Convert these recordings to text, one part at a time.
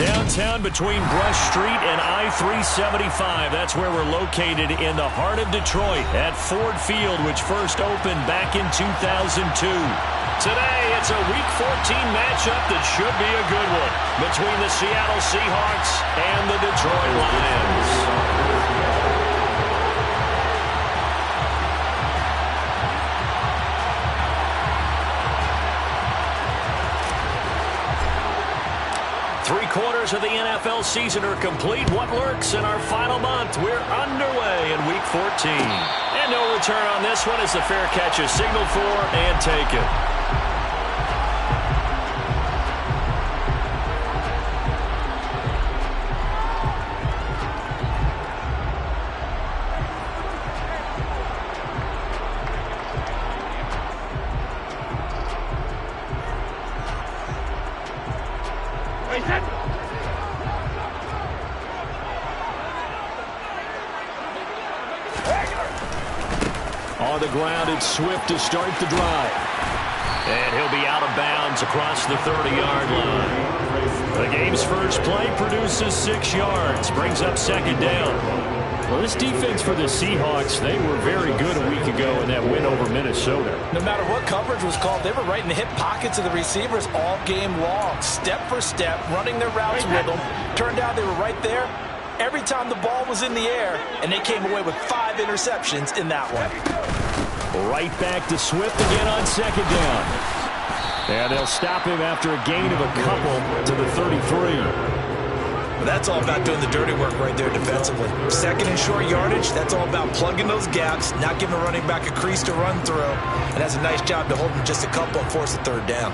Downtown between Brush Street and I-375. That's where we're located in the heart of Detroit at Ford Field, which first opened back in 2002. Today, it's a Week 14 matchup that should be a good one between the Seattle Seahawks and the Detroit Lions. 3/4 of the NFL season are complete. What lurks in our final month? We're underway in Week 14. And no return on this one as the fair catch is signaled for and taken. On the ground, it's Swift to start the drive. And he'll be out of bounds across the 30-yard line. The game's first play produces 6 yards, brings up second down. Well, this defense for the Seahawks, they were very good a week ago in that win over Minnesota. No matter what coverage was called, they were right in the hip pockets of the receivers all game long, step for step, running their routes with them. Turned out they were right there every time the ball was in the air, and they came away with 5 interceptions in that one. Right back to Swift again on second down. And they'll stop him after a gain of a couple to the 33. That's all about doing the dirty work right there defensively. Second and short yardage, that's all about plugging those gaps, not giving a running back a crease to run through. And that's a nice job to hold him just a couple and force the third down.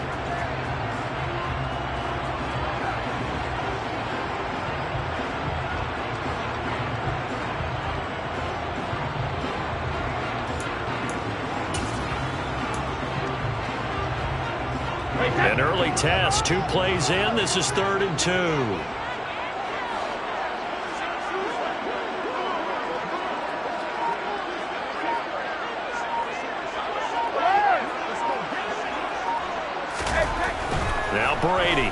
An early test, 2 plays in. This is 3rd and 2. Now Brady.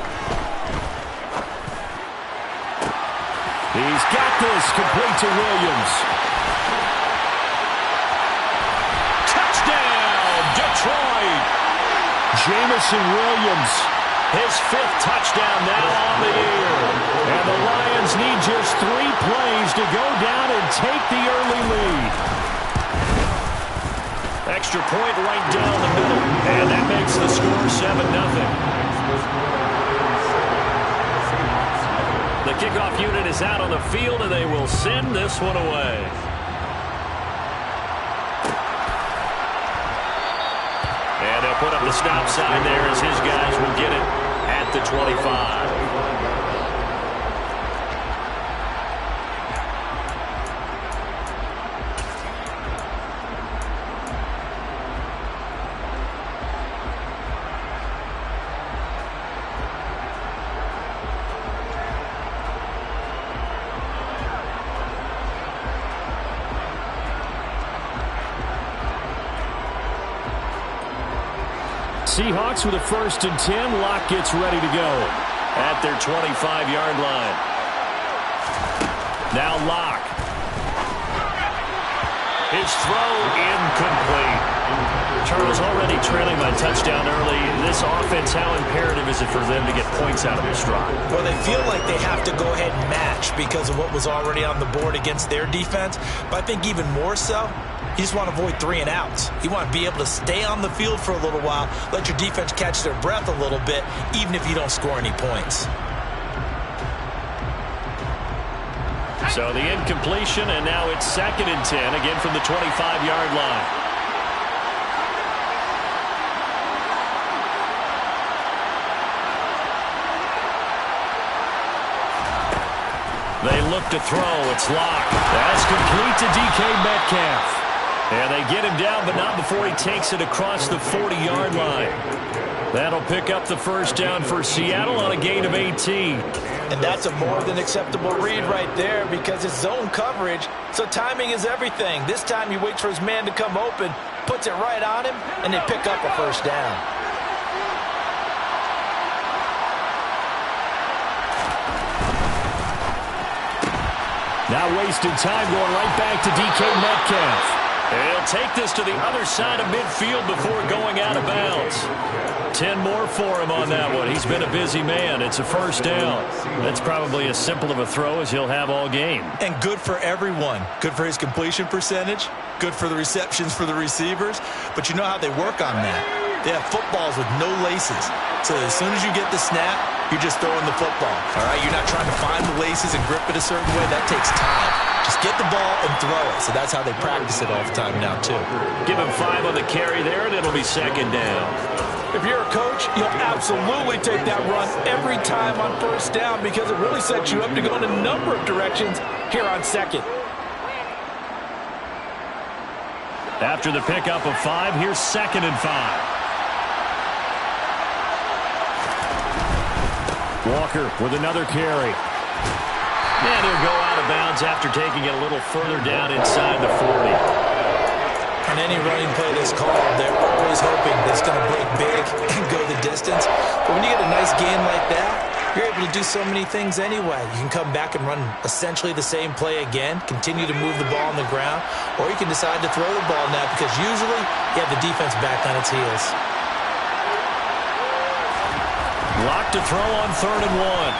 He's got this, complete to Williams. Touchdown, Detroit! Jamison Williams, his 5th touchdown now on the year. And the Lions need just 3 plays to go down and take the early lead. Extra point right down the middle. And that makes the score 7-0. The kickoff unit is out on the field, and they will send this one away. And they'll put up the stop sign there as his guys will get it at the 25. Seahawks with a 1st and 10. Locke gets ready to go at their 25-yard line. Now Locke. His throw incomplete. Charles already trailing by touchdown early. This offense, how imperative is it for them to get points out of this drive? Well, they feel like they have to go ahead and match because of what was already on the board against their defense. But I think even more so, you just want to avoid 3 and outs. You want to be able to stay on the field for a little while, let your defense catch their breath a little bit, even if you don't score any points. So the incompletion, and now it's 2nd and 10, again from the 25-yard line. They look to throw. It's Locke. That's complete to DK Metcalf. And they get him down, but not before he takes it across the 40-yard line. That'll pick up the 1st down for Seattle on a gain of 18. And that's a more than acceptable read right there because it's zone coverage, so timing is everything. This time he waits for his man to come open, puts it right on him, and they pick up a 1st down. Not wasting time, going right back to DK Metcalf. He'll take this to the other side of midfield before going out of bounds. 10 more for him on that one. He's been a busy man. It's a first down. That's probably as simple of a throw as he'll have all game. And good for everyone. Good for his completion percentage. Good for the receptions for the receivers. But you know how they work on that. They have footballs with no laces. So as soon as you get the snap, you're just throwing the football. All right, you're not trying to find the laces and grip it a certain way. That takes time. Just get the ball and throw it. So that's how they practice it all the time now, too. Give him 5 on the carry there, and it'll be second down. If you're a coach, you'll absolutely take that run every time on first down because it really sets you up to go in a number of directions here on second. After the pickup of 5, here's 2nd and 5. Walker with another carry. And he'll go out of bounds after taking it a little further down inside the 40. On any running play that's called, they're always hoping that it's going to break big and go the distance. But when you get a nice gain like that, you're able to do so many things anyway. You can come back and run essentially the same play again, continue to move the ball on the ground, or you can decide to throw the ball now because usually you have the defense back on its heels. Lock to throw on 3rd and 1.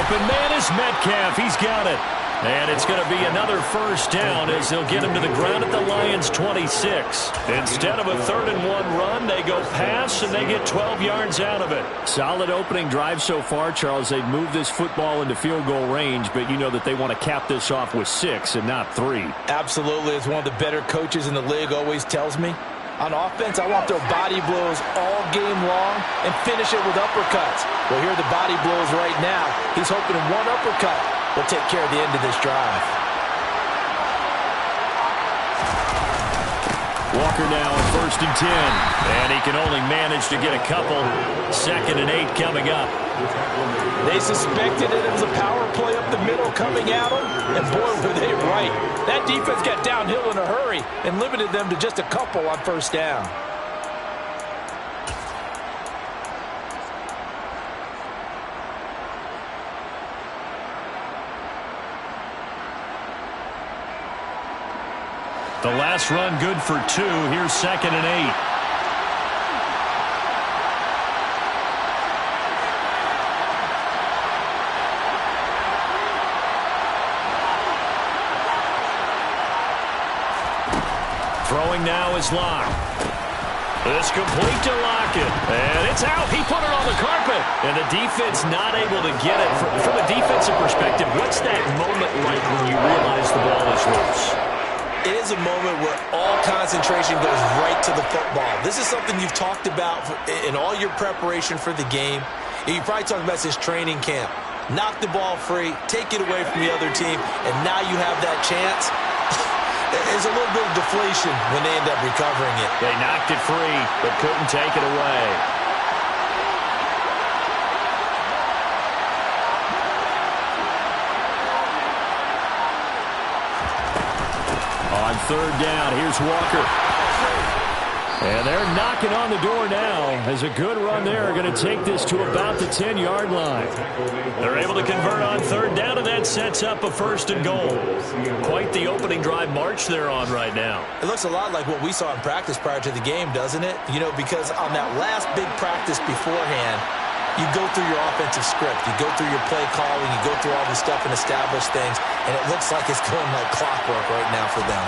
Open man is Metcalf. He's got it. And it's going to be another first down as they'll get him to the ground at the Lions' 26. Instead of a 3rd and 1 run, they go pass, and they get 12 yards out of it. Solid opening drive so far, Charles. They've moved this football into field goal range, but you know that they want to cap this off with 6 and not 3. Absolutely. As one of the better coaches in the league always tells me, on offense, I want their body blows all game long and finish it with uppercuts. Well, here are the body blows right now. He's hoping one uppercut will take care of the end of this drive. Walker now on 1st and 10. And he can only manage to get a couple. 2nd and 8 coming up. They suspected it was a power play up the middle coming at them, and boy, were they right. That defense got downhill in a hurry and limited them to just a couple on first down. The last run good for 2. Here's 2nd and 8. Throwing now is Locke. It's complete to Lockett. And it's out. He put it on the carpet. And the defense not able to get it. From a defensive perspective, what's that moment like when you realize the ball is loose? It is a moment where all concentration goes right to the football. This is something you've talked about in all your preparation for the game. You probably talked about since training camp. Knock the ball free, take it away from the other team, and now you have that chance. There's a little bit of deflation when they end up recovering it. They knocked it free, but couldn't take it away. On 3rd down, here's Walker. And they're knocking on the door now as a good run there. Going to take this to about the 10-yard line. They're able to convert on 3rd down, and that sets up a 1st and goal. Quite the opening drive march they're on right now. It looks a lot like what we saw in practice prior to the game, doesn't it? You know, because on that last big practice beforehand, you go through your offensive script. You go through your play calling. You go through all this stuff and establish things. And it looks like it's going like clockwork right now for them.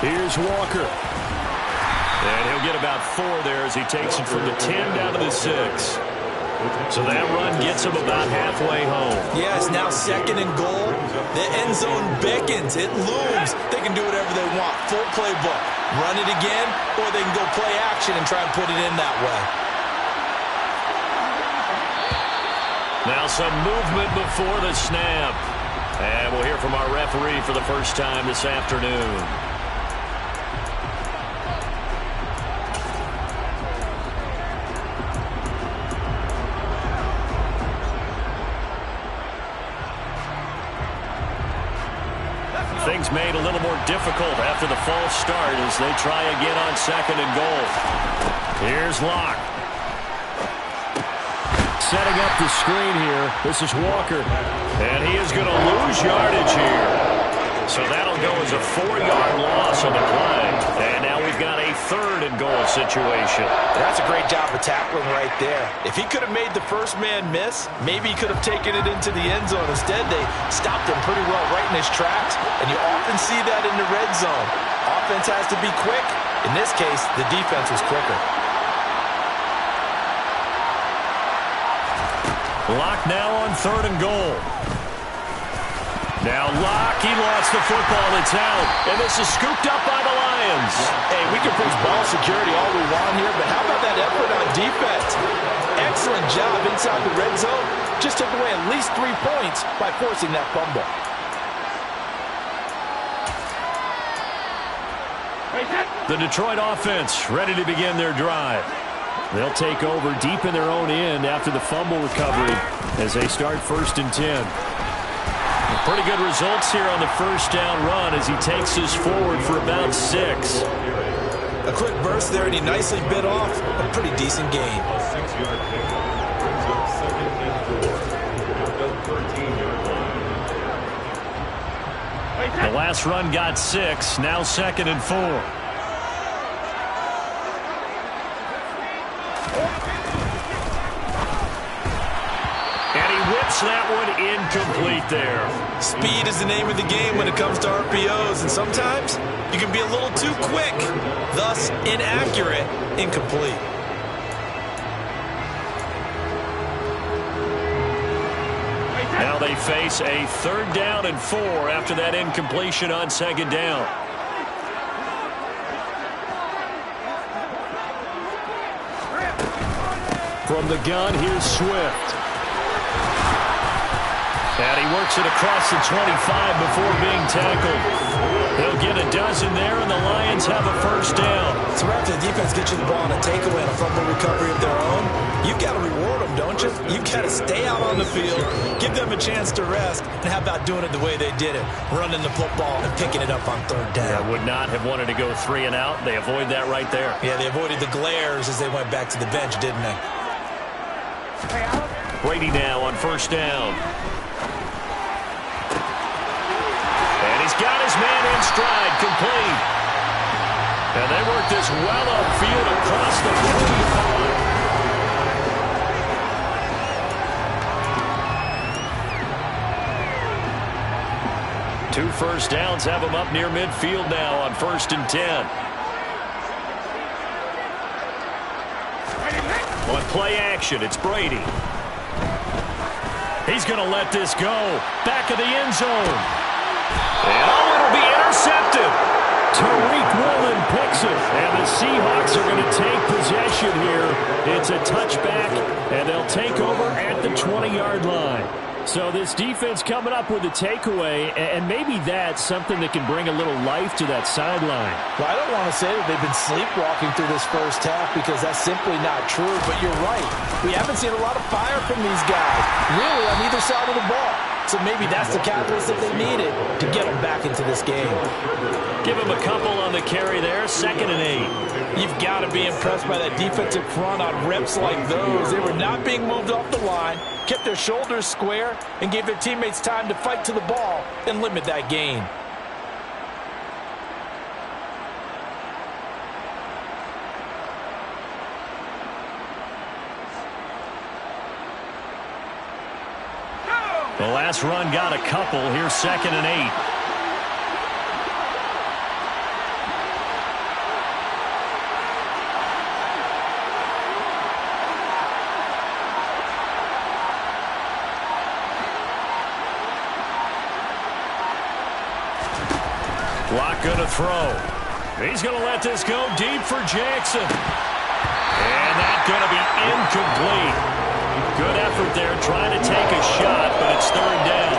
Here's Walker. And he'll get about 4 there as he takes it from the 10 down to the 6. So that run gets him about halfway home. Yeah, it's now 2nd and goal. The end zone beckons. It looms. They can do whatever they want. Full playbook. Run it again, or they can go play action and try and put it in that way. Now some movement before the snap. And we'll hear from our referee for the first time this afternoon. Things made a little more difficult after the false start as they try again on 2nd and goal. Here's Locke. setting up the screen here. This is Walker. And he is going to lose yardage here. So that'll go as a 4-yard loss on the play. And now we've got a 3rd and goal situation. That's a great job of tackling right there. If he could have made the first man miss, maybe he could have taken it into the end zone. Instead, they stopped him pretty well right in his tracks. And you often see that in the red zone. Offense has to be quick. In this case, the defense was quicker. Lock now on 3rd and goal. Now Lock, he lost the football. It's out. And this is scooped up by the Lions. Hey, we can preach ball security all we want here, but how about that effort on defense? Excellent job inside the red zone. Just took away at least 3 points by forcing that fumble. The Detroit offense ready to begin their drive. They'll take over deep in their own end after the fumble recovery as they start 1st and 10. Pretty good results here on the first down run as he takes us forward for about 6. A quick burst there, and he nicely bit off a pretty decent gain. The last run got 6, now 2nd and 4. And he whips that one incomplete there. Speed is the name of the game when it comes to RPOs, and sometimes you can be a little too quick, thus inaccurate, incomplete. Now they face a 3rd down and 4 after that incompletion on 2nd down. From the gun, here's Swift. And he works it across the 25 before being tackled. They'll get a dozen there, and the Lions have a 1st down. So after the defense gets you the ball on a takeaway and a fumble recovery of their own, you've got to reward them, don't you? You've got to stay out on the field, give them a chance to rest, and how about doing it the way they did it, running the football and picking it up on 3rd down. Yeah, would not have wanted to go 3 and out. They avoid that right there. Yeah, they avoided the glares as they went back to the bench, didn't they? Brady now on 1st down. And he's got his man in stride, complete. And they work this well upfield across the 45. 2 first downs have him up near midfield now on 1st and 10. On play action, it's Brady. He's going to let this go. Back of the end zone. And it'll be intercepted. Tariq Woolen picks it. And the Seahawks are going to take possession here. It's a touchback, and they'll take over at the 20-yard line. So this defense coming up with a takeaway, and maybe that's something that can bring a little life to that sideline. Well, I don't want to say that they've been sleepwalking through this first half because that's simply not true, but you're right. We haven't seen a lot of fire from these guys, really, on either side of the ball. So maybe that's the catalyst that they needed to get them back into this game. Give him a couple on the carry there, 2nd and 8. You've got to be impressed by that defensive front on reps like those. They were not being moved off the line, kept their shoulders square, and gave their teammates time to fight to the ball and limit that gain. The last run got a couple. Here's 2nd and 8. Lock going to throw. He's going to let this go deep for Jackson. And that's going to be incomplete. Good effort there trying to take a shot, but it's 3rd down.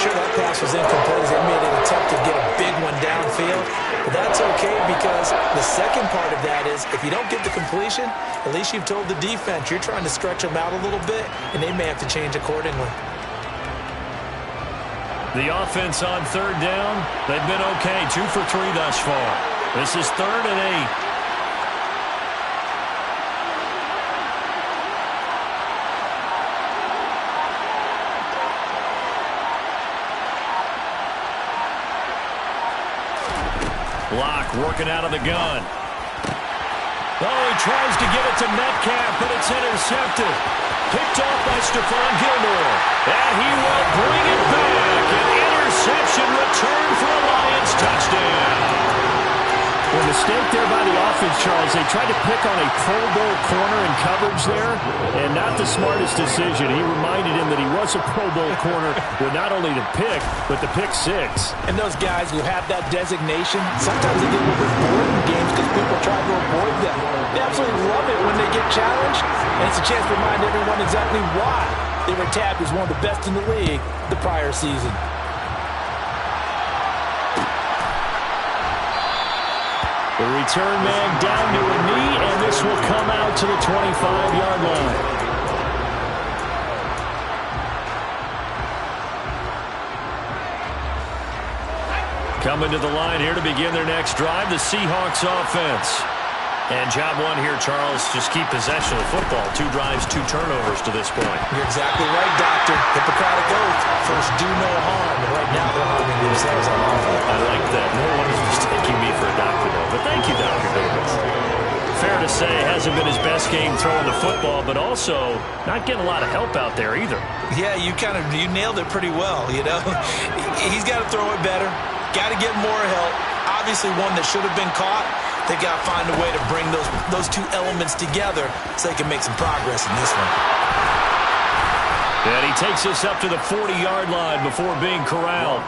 Sure, that pass was incomplete as they made an attempt to get a big one downfield. But that's okay because the second part of that is if you don't get the completion, at least you've told the defense you're trying to stretch them out a little bit, and they may have to change accordingly. The offense on 3rd down, they've been okay. 2 for 3 thus far. This is 3rd and 8. Locke working out of the gun. Oh, he tries to get it to Metcalf, but it's intercepted. Picked off by Stephon Gilmore. And he will bring it back. An interception return for a Lions touchdown. Well, mistake there by the offense, Charles. They tried to pick on a Pro Bowl corner in coverage there, and not the smartest decision. He reminded him that he was a Pro Bowl corner with not only the pick, but the pick six. And those guys who have that designation, sometimes they get a little bit bored in games because people try to avoid them. They absolutely love it when they get challenged, and it's a chance to remind everyone exactly why they were tabbed as one of the best in the league the prior season. The return man down to a knee, and this will come out to the 25-yard line. Coming to the line here to begin their next drive, the Seahawks offense. And job one here, Charles, just keep possession of the football. 2 drives, 2 turnovers to this point. You're exactly right, Doctor. Hippocratic oath. First, do no harm. And right now, they're harming themselves on offense. I like that. No one is mistaking me for a doctor, though. But thank you, Dr. Davis. Fair to say, hasn't been his best game throwing the football, but also not getting a lot of help out there either. Yeah, you nailed it pretty well, you know. He's got to throw it better. Got to get more help. Obviously, one that should have been caught. They got to find a way to bring those 2 elements together so they can make some progress in this one. And he takes us up to the 40-yard line before being corralled.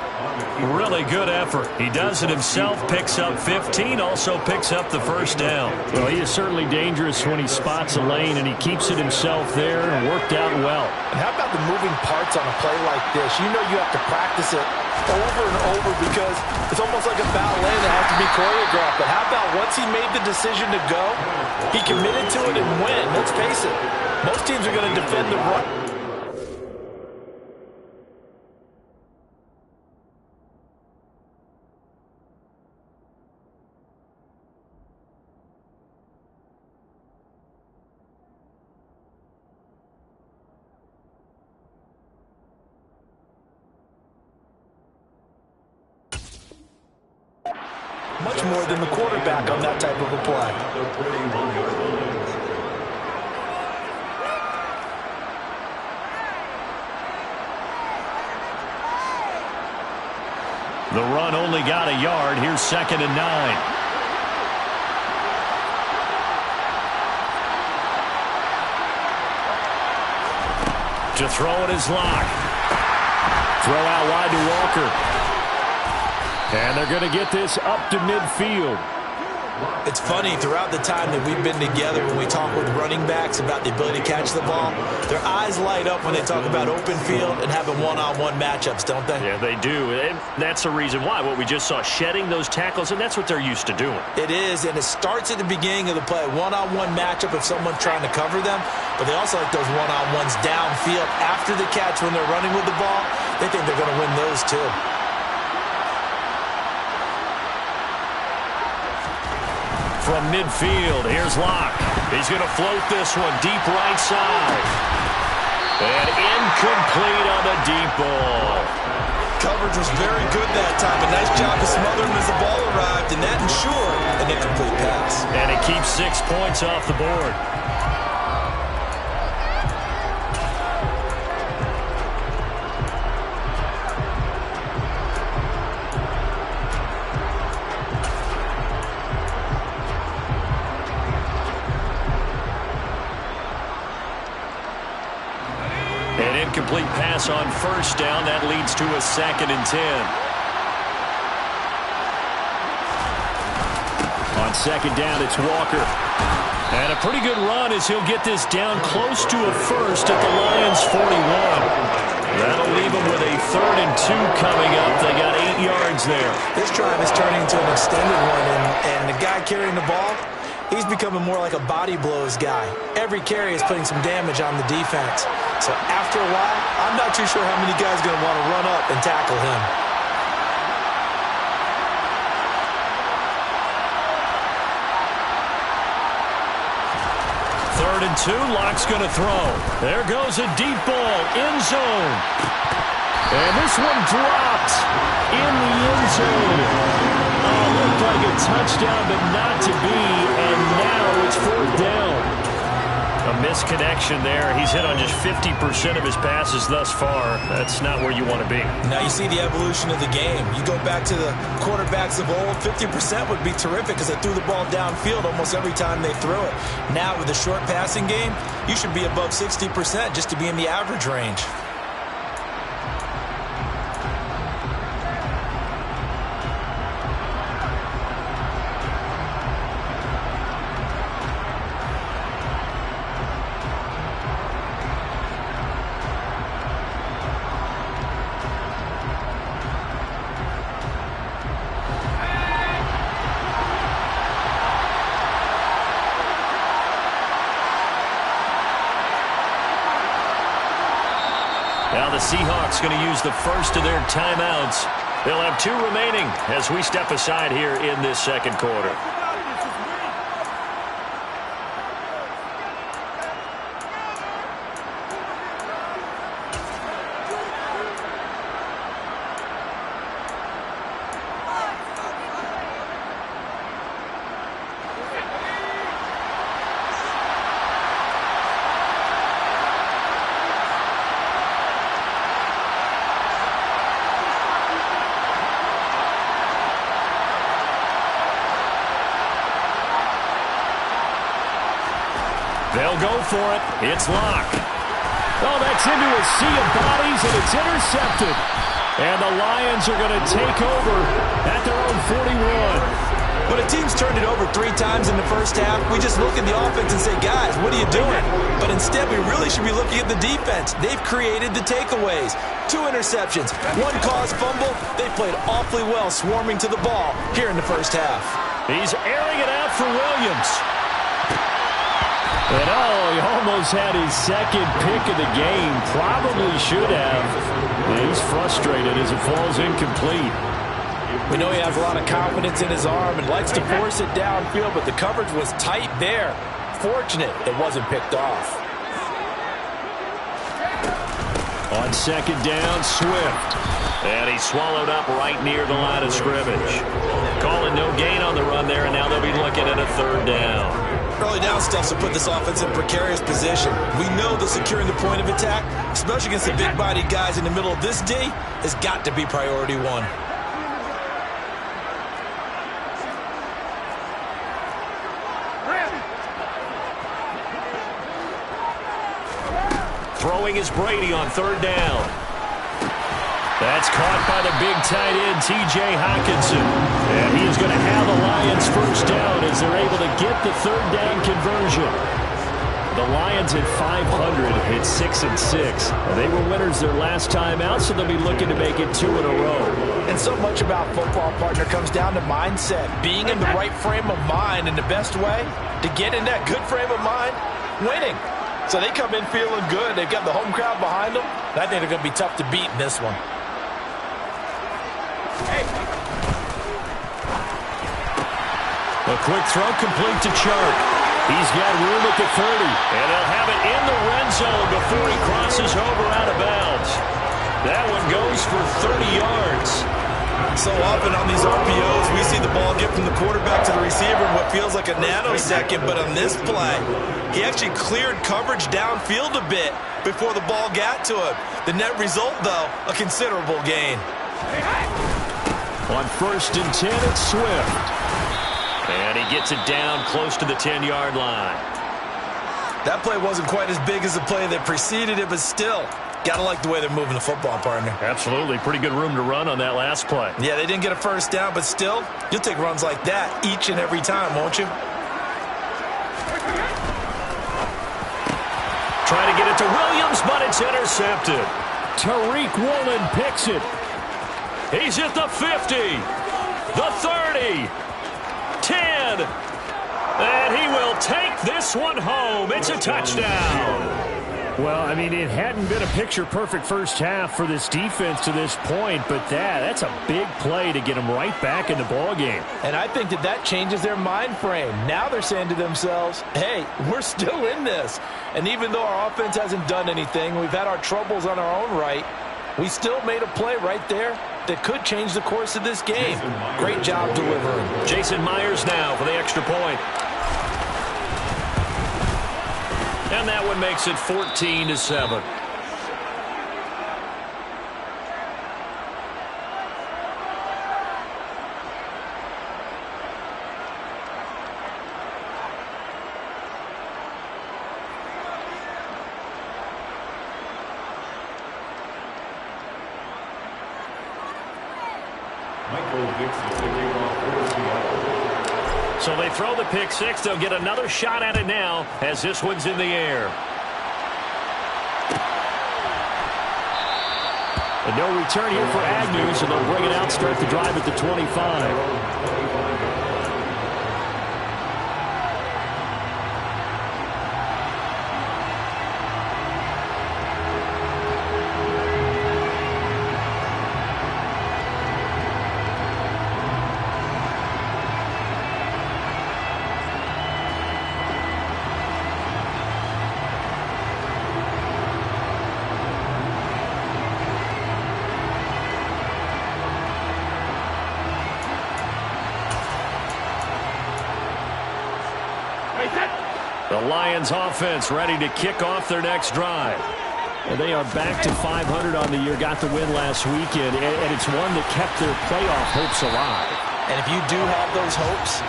Really good effort. He does it himself, picks up 15, also picks up the first down. Well, he is certainly dangerous when he spots a lane, and he keeps it himself there and worked out well. And how about the moving parts on a play like this? You know you have to practice it over and over because it's almost like a ballet that has to be choreographed. But how about once he made the decision to go, he committed to it and win. Let's face it, most teams are going to defend the run. Much more than the quarterback on that type of a play. The run only got a yard. Here's 2nd and 9. To throw it is Locke. Throw out wide to Walker. And they're going to get this up to midfield. It's funny, throughout the time that we've been together, when we talk with running backs about the ability to catch the ball, their eyes light up when they talk about open field and having one-on-one matchups, don't they? Yeah, they do. And that's the reason why. What we just saw, shedding those tackles, and that's what they're used to doing. It is, and it starts at the beginning of the play. One-on-one matchup if someone's trying to cover them, but they also like those one-on-ones downfield after the catch when they're running with the ball. They think they're going to win those too. From midfield, here's Locke. He's going to float this one deep right side. And incomplete on the deep ball. Coverage was very good that time. A nice job to smother him as the ball arrived, and that ensured an incomplete pass. And it keeps 6 points off the board. An incomplete pass on first down. That leads to a 2nd and 10. On 2nd down, it's Walker. And a pretty good run as he'll get this down close to a first at the Lions' 41. That'll leave them with a 3rd and 2 coming up. They got 8 yards there. This drive is turning into an extended one, and the guy carrying the ball, he's becoming more like a body blows guy. Every carry is putting some damage on the defense. So after a while, I'm not too sure how many guys are going to want to run up and tackle him. Third and 2, Locke's going to throw. There goes a deep ball, end zone. And this one dropped in the end zone. Looked like a touchdown, but not to be, and now it's 4th down. A misconnection there. He's hit on just 50% of his passes thus far. That's not where you want to be. Now you see the evolution of the game. You go back to the quarterbacks of old, 50% would be terrific because they threw the ball downfield almost every time they threw it. Now with the short passing game, you should be above 60% just to be in the average range. Now the Seahawks going to use the first of their timeouts. They'll have 2 remaining as we step aside here in this second quarter. They'll go for it. It's Locke. Oh, that's into a sea of bodies, and it's intercepted. And the Lions are going to take over at their own 41. When a team's turned it over 3 times in the first half, we just look at the offense and say, guys, what are you doing? But instead, we really should be looking at the defense. They've created the takeaways. 2 interceptions, 1 caused fumble. They played awfully well swarming to the ball here in the first half. He's airing it out for Williams. And he almost had his second pick of the game. Probably should have. And he's frustrated as it falls incomplete. We know he has a lot of confidence in his arm and likes to force it downfield, but the coverage was tight there. Fortunate it wasn't picked off. On second down, Swift. And he's swallowed up right near the line of scrimmage. Calling no gain on the run there, and now they'll be looking at a 3rd down. Early down stuff to put this offense in a precarious position. We know that securing the point of attack, especially against the big-bodied guys in the middle of this D, has got to be priority 1. Throwing is Brady on 3rd down. That's caught by the big tight end, T.J. Hockenson. And he is going to have the Lions first down as they're able to get the 3rd down conversion. The Lions at 500 hit 6-6. They were winners their last time out, so they'll be looking to make it 2 in a row. And so much about football, partner, comes down to mindset. Being in the right frame of mind, and the best way to get in that good frame of mind, winning. So they come in feeling good. They've got the home crowd behind them. I think they're going to be tough to beat in this one. A quick throw complete to Chark. He's got room at the 30. And they'll have it in the red zone before he crosses over out of bounds. That one goes for 30 yards. So often on these RPOs, we see the ball get from the quarterback to the receiver in what feels like a nanosecond. But on this play, he actually cleared coverage downfield a bit before the ball got to him. The net result, though, a considerable gain. On 1st and 10, it's Swift. And he gets it down close to the 10-yard line. That play wasn't quite as big as the play that preceded it, but still, got to like the way they're moving the football, partner. Absolutely. Pretty good room to run on that last play. Yeah, they didn't get a first down, but still, you'll take runs like that each and every time, won't you? Trying to get it to Williams, but it's intercepted. Tariq Woolen picks it. He's at the 50, the 30, 10, and he will take this one home. It's a touchdown. Well, I mean, it hadn't been a picture-perfect first half for this defense to this point, but that's a big play to get them right back in the ballgame. And I think that changes their mind frame. Now they're saying to themselves, hey, we're still in this. And even though our offense hasn't done anything, we've had our troubles on our own right, We still made a play right there that could change the course of this game. Great job delivering. Jason Myers now for the extra point. And that one makes it 14-7. So they throw the pick six. They'll get another shot at it now as this one's in the air. And no return here for Agnew, so they'll bring it out, start the drive at the 25. The Lions offense ready to kick off their next drive. And they are back to 500 on the year, got the win last weekend, and it's one that kept their playoff hopes alive. And if you do have those hopes,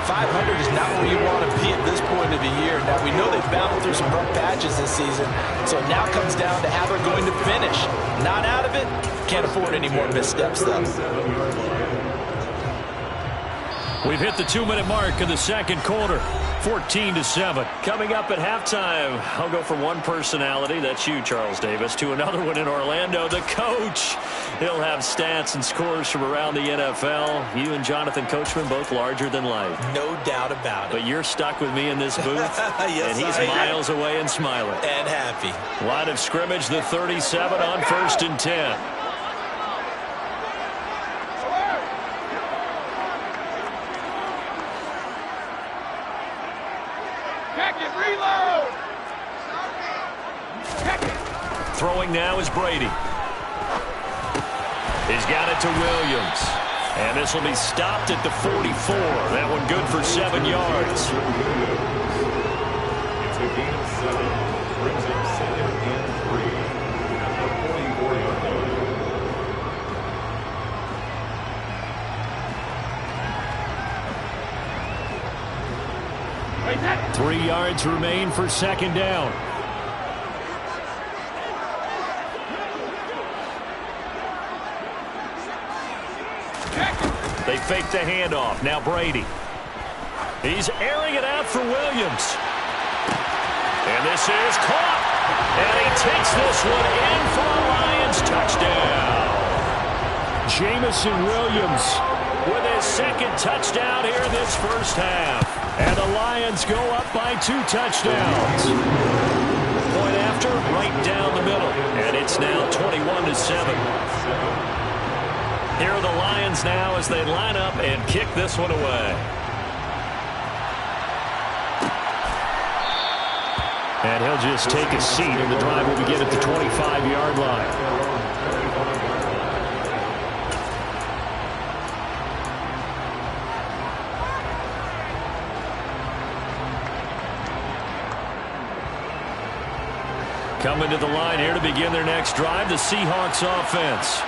500 is not where you want to be at this point of the year. Now, we know they've battled through some rough patches this season, so it now comes down to how they're going to finish. Not out of it, can't afford any more missteps, though. We've hit the 2-minute mark in the second quarter. 14-7. Coming up at halftime, I'll go from one personality, that's you, Charles Davis, to another one in Orlando, the coach. He'll have stats and scores from around the NFL. You and Jonathan Coachman both larger than life. No doubt about it. But you're stuck with me in this booth, yes, and he's miles away and smiling. And happy. Line of scrimmage, the 37 on 1st and 10. Throwing now is Brady. He's got it to Williams. And this will be stopped at the 44. That one good for 7 yards. It's a gain of 7. Brings up 2nd and 3 at the 44 yard line. 3 yards remain for 2nd down. They fake the handoff. Now Brady. He's airing it out for Williams. And this is caught. And he takes this one in for a Lions touchdown. Jamison Williams with his 2nd touchdown here in this first half. And the Lions go up by 2 touchdowns. Point after, right down the middle. And it's now 21-7. Here are the Lions now as they line up and kick this one away. And he'll just take a seat, and the drive will begin at the 25-yard line. Coming to the line here to begin their next drive, the Seahawks offense.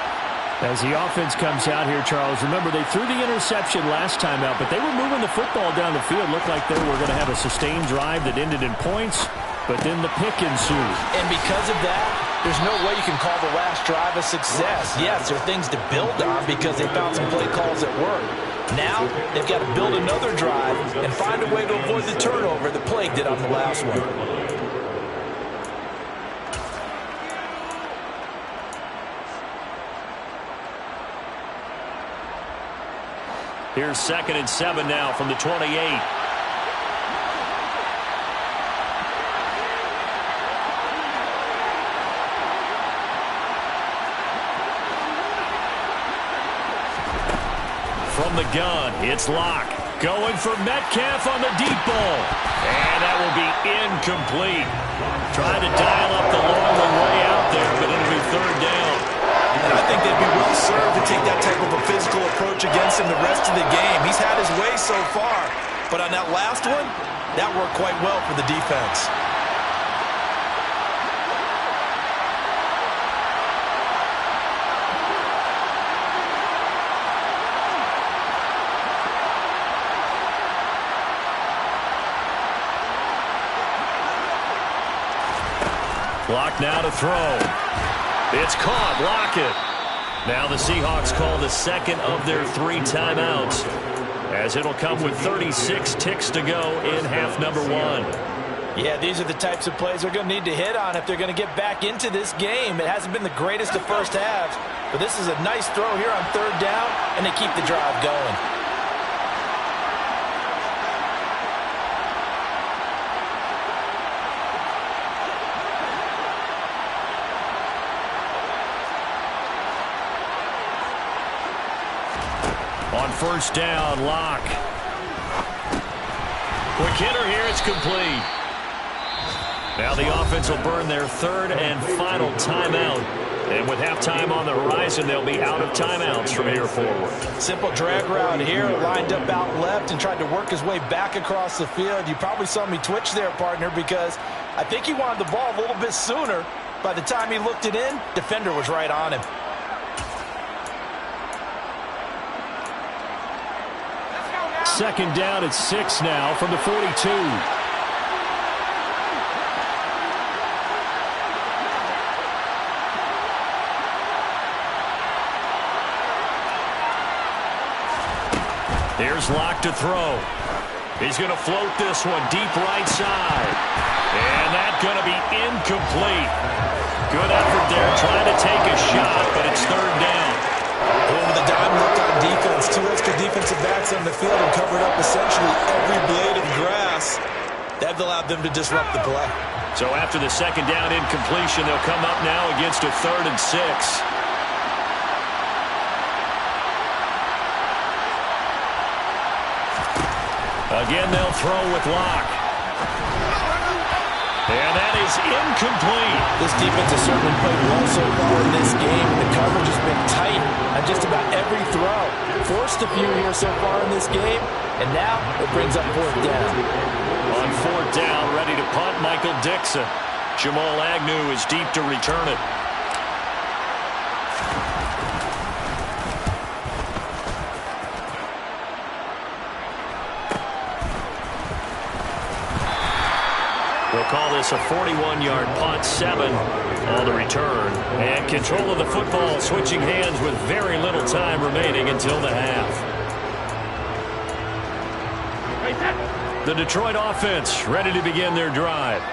As the offense comes out here, Charles, remember they threw the interception last time out, but they were moving the football down the field. Looked like they were going to have a sustained drive that ended in points, but then the pick ensued. And because of that, there's no way you can call the last drive a success. Yes, there are things to build on because they found some play calls that work. Now, they've got to build another drive and find a way to avoid the turnover that plagued it on the last one. Here's 2nd and 7 now from the 28. From the gun, it's Locke. Going for Metcalf on the deep ball. And that will be incomplete. Trying to dial up the long one way out there, but it'll be 3rd down. I think they'd be well served to take that type of a physical approach against him the rest of the game. He's had his way so far, but on that last one, that worked quite well for the defense. Block now to throw. It's caught. Lockett. Now the Seahawks call the second of their 3 timeouts, as it'll come with 36 ticks to go in half number 1. Yeah, these are the types of plays they're going to need to hit on if they're going to get back into this game. It hasn't been the greatest of first halves, but this is a nice throw here on 3rd down, and they keep the drive going. On 1st down, Lock. Quick hitter here, it's complete. Now the offense will burn their 3rd and final timeout. And with halftime on the horizon, they'll be out of timeouts from here forward. Simple drag route here, lined up out left and tried to work his way back across the field. You probably saw me twitch there, partner, because I think he wanted the ball a little bit sooner. By the time he looked it in, defender was right on him. Second down at 6 now from the 42. Here's Lock to throw. He's going to float this one deep right side. And that's going to be incomplete. Good effort there trying to take a shot, but it's 3rd down. Going with a dime look on defense. 2 extra defensive backs on the field and covered up essentially every blade of grass. That allowed them to disrupt the play. So after the second down incompletion, they'll come up now against a 3rd and 6. Again, they'll throw with Lock. And that is incomplete. This defense has certainly played well so far in this game. The coverage has been tight on just about every throw. Forced a few here so far in this game, and now it brings up 4th down. On 4th down, ready to punt, Michael Dixon. Jamal Agnew is deep to return it. We'll call this a 41-yard punt, 7 on the return. And control of the football switching hands with very little time remaining until the half. The Detroit offense ready to begin their drive.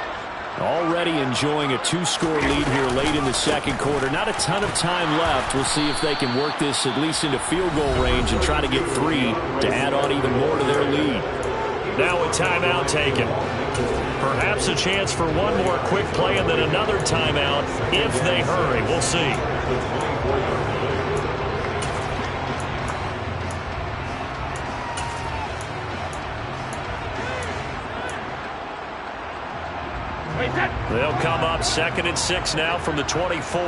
Already enjoying a 2-score lead here late in the second quarter. Not a ton of time left. We'll see if they can work this at least into field goal range and try to get 3 to add on even more to their lead. Now a timeout taken. Perhaps a chance for one more quick play and then another timeout if they hurry. We'll see. They'll come up 2nd and 6 now from the 24.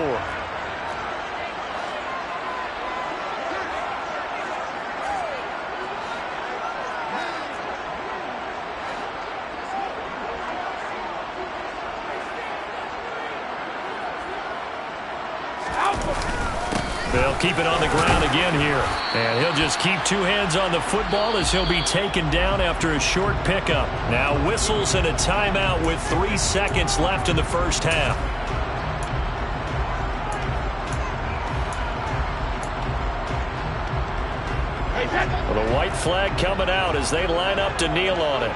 They'll keep it on the ground again here. And he'll just keep 2 hands on the football as he'll be taken down after a short pickup. Now whistles and a timeout with 3 seconds left in the first half. Well, the white flag coming out as they line up to kneel on it.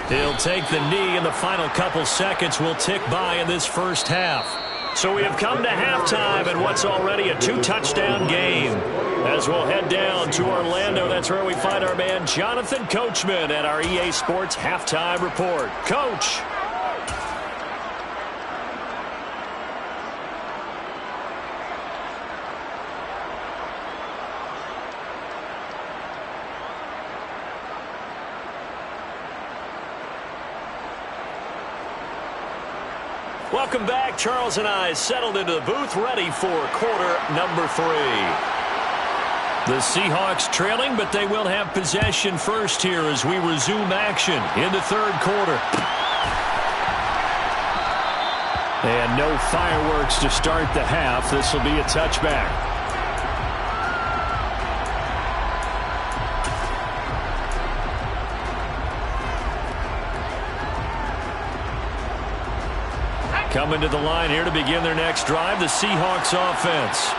He'll take the knee, and the final couple seconds will tick by in this first half. So we have come to halftime in what's already a 2-touchdown game. As we'll head down to Orlando, that's where we find our man Jonathan Coachman at our EA Sports Halftime Report. Coach. Welcome back. Charles and I settled into the booth, ready for quarter number 3. The Seahawks trailing, but they will have possession first here as we resume action in the third quarter. And no fireworks to start the half. This will be a touchback. Coming to the line here to begin their next drive, the Seahawks offense.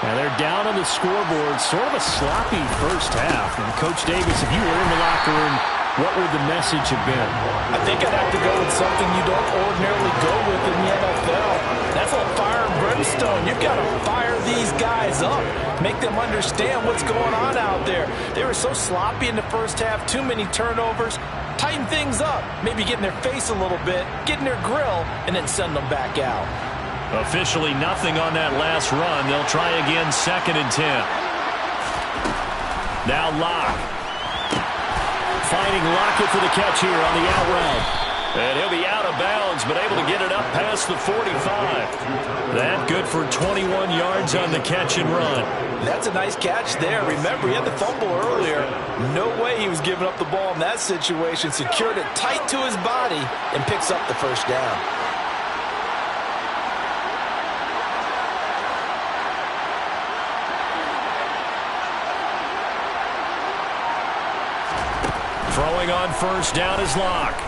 Now they're down on the scoreboard, sort of a sloppy first half. And Coach Davis, if you were in the locker room, what would the message have been? I think I'd have to go with something you don't ordinarily go with in the NFL. That's a fire and brimstone. You've got to fire these guys up. Make them understand what's going on out there. They were so sloppy in the first half, too many turnovers. Tighten things up, maybe get in their face a little bit, get in their grill, and then send them back out. Officially nothing on that last run. They'll try again, 2nd and 10. Now Locke. Finding Lockett for the catch here on the out route. And he'll be out of bounds, but able to get it up past the 45. That good for 21 yards on the catch and run. That's a nice catch there. Remember, he had the fumble earlier. No way he was giving up the ball in that situation. Secured it tight to his body and picks up the first down. Throwing on first down is Locke.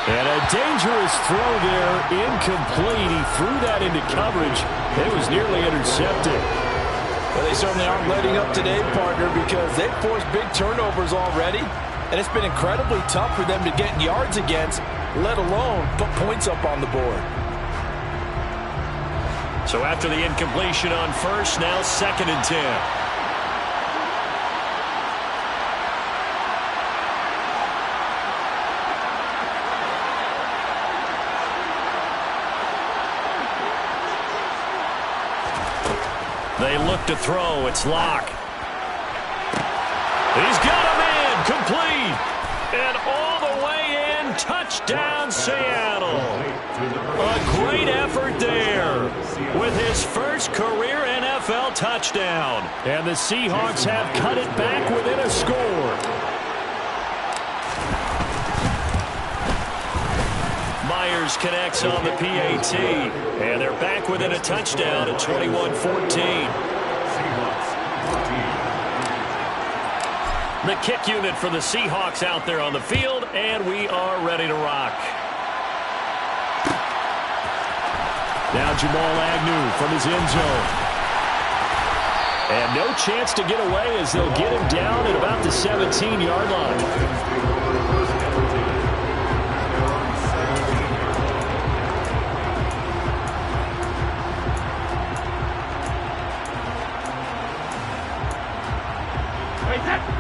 And a dangerous throw there, incomplete. He threw that into coverage. It was nearly intercepted. Well, they certainly aren't letting up today, partner, because they've forced big turnovers already. And it's been incredibly tough for them to get yards against, let alone put points up on the board. So after the incompletion on first, now 2nd and 10. They look to throw. It's Locke. He's got him in. Complete. And all the way in. Touchdown, Seattle. A great effort there with his first career NFL touchdown. And the Seahawks have cut it back within a score. Myers connects on the PAT, and they're back within a touchdown at 21-14. The kick unit for the Seahawks out there on the field, and we are ready to rock. Now Jamal Agnew from his end zone. And no chance to get away as they'll get him down at about the 17-yard line.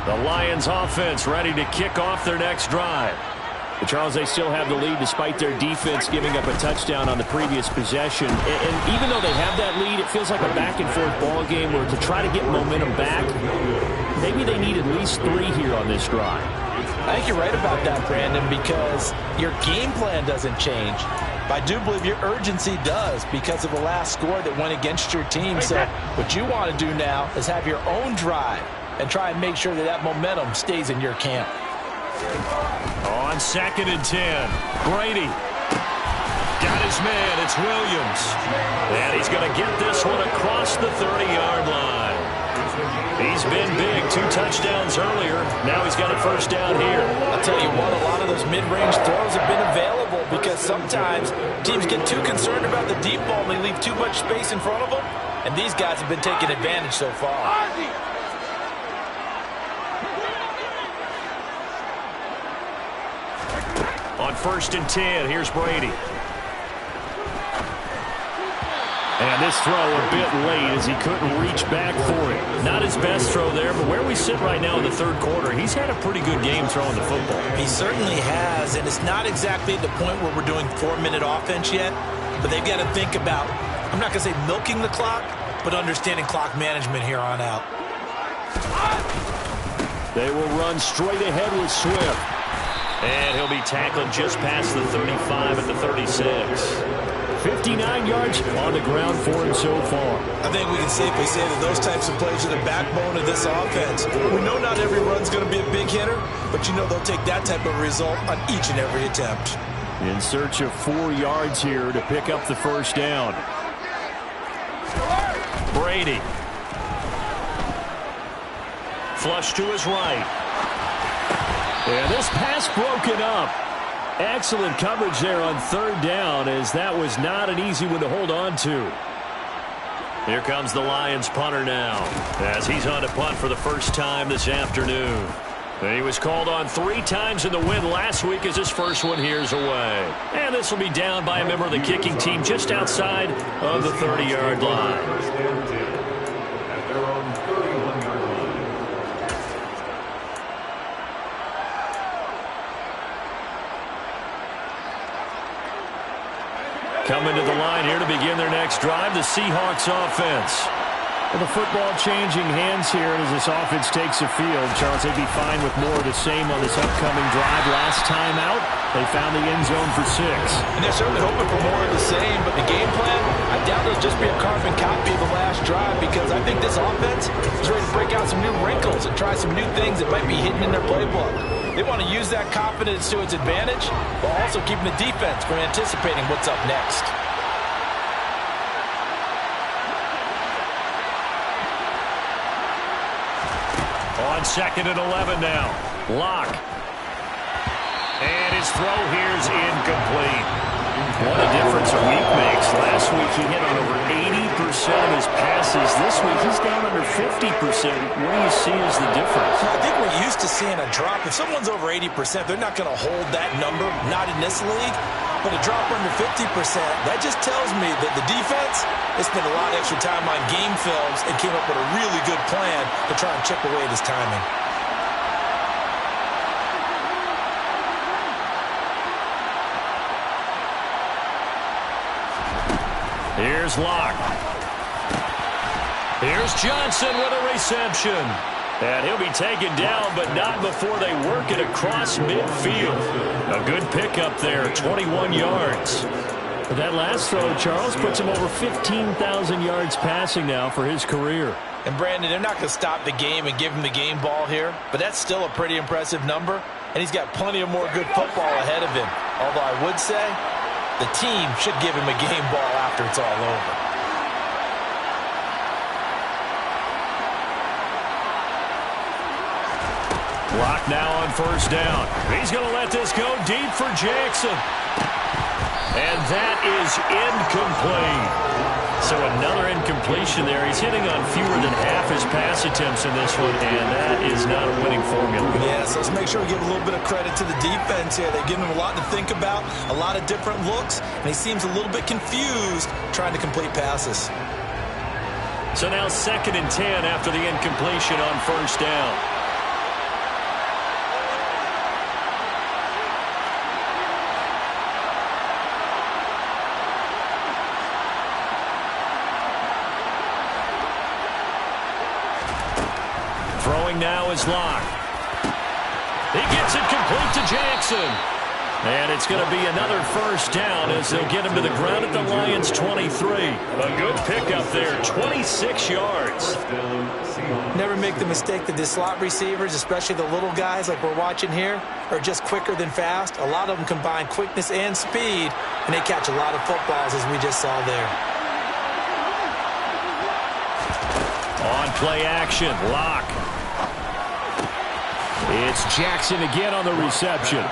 The Lions offense ready to kick off their next drive. But Charles, they still have the lead despite their defense giving up a touchdown on the previous possession. And even though they have that lead, it feels like a back-and-forth ball game where to try to get momentum back, maybe they need at least 3 here on this drive. I think you're right about that, Brandon, because your game plan doesn't change. But I do believe your urgency does because of the last score that went against your team. So what you want to do now is have your own drive and try and make sure that that momentum stays in your camp. On 2nd and 10, Brady got his man. It's Williams. And he's going to get this one across the 30-yard line. He's been big. 2 touchdowns earlier. Now he's got a first down here. I'll tell you what, a lot of those mid-range throws have been available because sometimes teams get too concerned about the deep ball and they leave too much space in front of them. And these guys have been taking advantage so far. On 1st and 10, here's Brady. And this throw a bit late as he couldn't reach back for it. Not his best throw there, but where we sit right now in the third quarter, he's had a pretty good game throwing the football. He certainly has, and it's not exactly at the point where we're doing 4-minute offense yet, but they've got to think about, I'm not going to say milking the clock, but understanding clock management here on out. They will run straight ahead with Swift. And he'll be tackled just past the 35 at the 36. 59 yards on the ground for him so far. I think we can safely say that those types of plays are the backbone of this offense. We know not every run's going to be a big hitter, but you know they'll take that type of result on each and every attempt. In search of 4 yards here to pick up the first down. Brady. Flush to his right. And this pass broken up. Excellent coverage there on third down, as that was not an easy one to hold on to. Here comes the Lions punter now, as he's on to punt for the first time this afternoon. He was called on 3 times in the win last week, as his first one here's away. And this will be down by a member of the kicking team just outside of the 30-yard line. Coming to the line here to begin their next drive, the Seahawks offense. Well, the football changing hands here as this offense takes the field. Charles, they'd be fine with more of the same on this upcoming drive. Last time out, they found the end zone for 6. And they're certainly hoping for more of the same, but the game plan, I doubt it'll just be a carbon copy of the last drive, because I think this offense is ready to break out some new wrinkles and try some new things that might be hidden in their playbook. They want to use that confidence to its advantage, while also keeping the defense from anticipating what's up next. On 2nd and 11 now. Lock. And his throw here's incomplete. What a difference a week makes. Last week he hit on over 80% of his passes. This week he's down under 50%. What do you see as the difference? I think we're used to seeing a drop. If someone's over 80%, they're not going to hold that number, not in this league. But a drop under 50%, that just tells me that the defense has spent a lot of extra time on game films and came up with a really good plan to try and chip away at his timing. Here's Locke. Here's Johnson with a reception. And he'll be taken down, but not before they work it across midfield. A good pickup there, 21 yards. That last throw, Charles, puts him over 15,000 yards passing now for his career. And Brandon, they're not going to stop the game and give him the game ball here, but that's still a pretty impressive number, and he's got plenty of more good football ahead of him. Although I would say the team should give him a game ball after it's all over. Lock now on first down. He's going to let this go deep for Jackson. And that is incomplete. So another incompletion there. He's hitting on fewer than half his pass attempts in this one, and that is not a winning formula. Yeah, so let's make sure we give a little bit of credit to the defense here. They've given him a lot to think about, a lot of different looks, and he seems a little bit confused trying to complete passes. So now 2nd and 10 after the incompletion on first down. Throwing now is Locke. He gets it complete to Jackson. And it's going to be another first down as they'll get him to the ground at the Lions' 23. A good pickup there, 26 yards. Never make the mistake that the slot receivers, especially the little guys like we're watching here, are just quicker than fast. A lot of them combine quickness and speed, and they catch a lot of footballs, as we just saw there. On play action, Locke. It's Jackson again on the reception.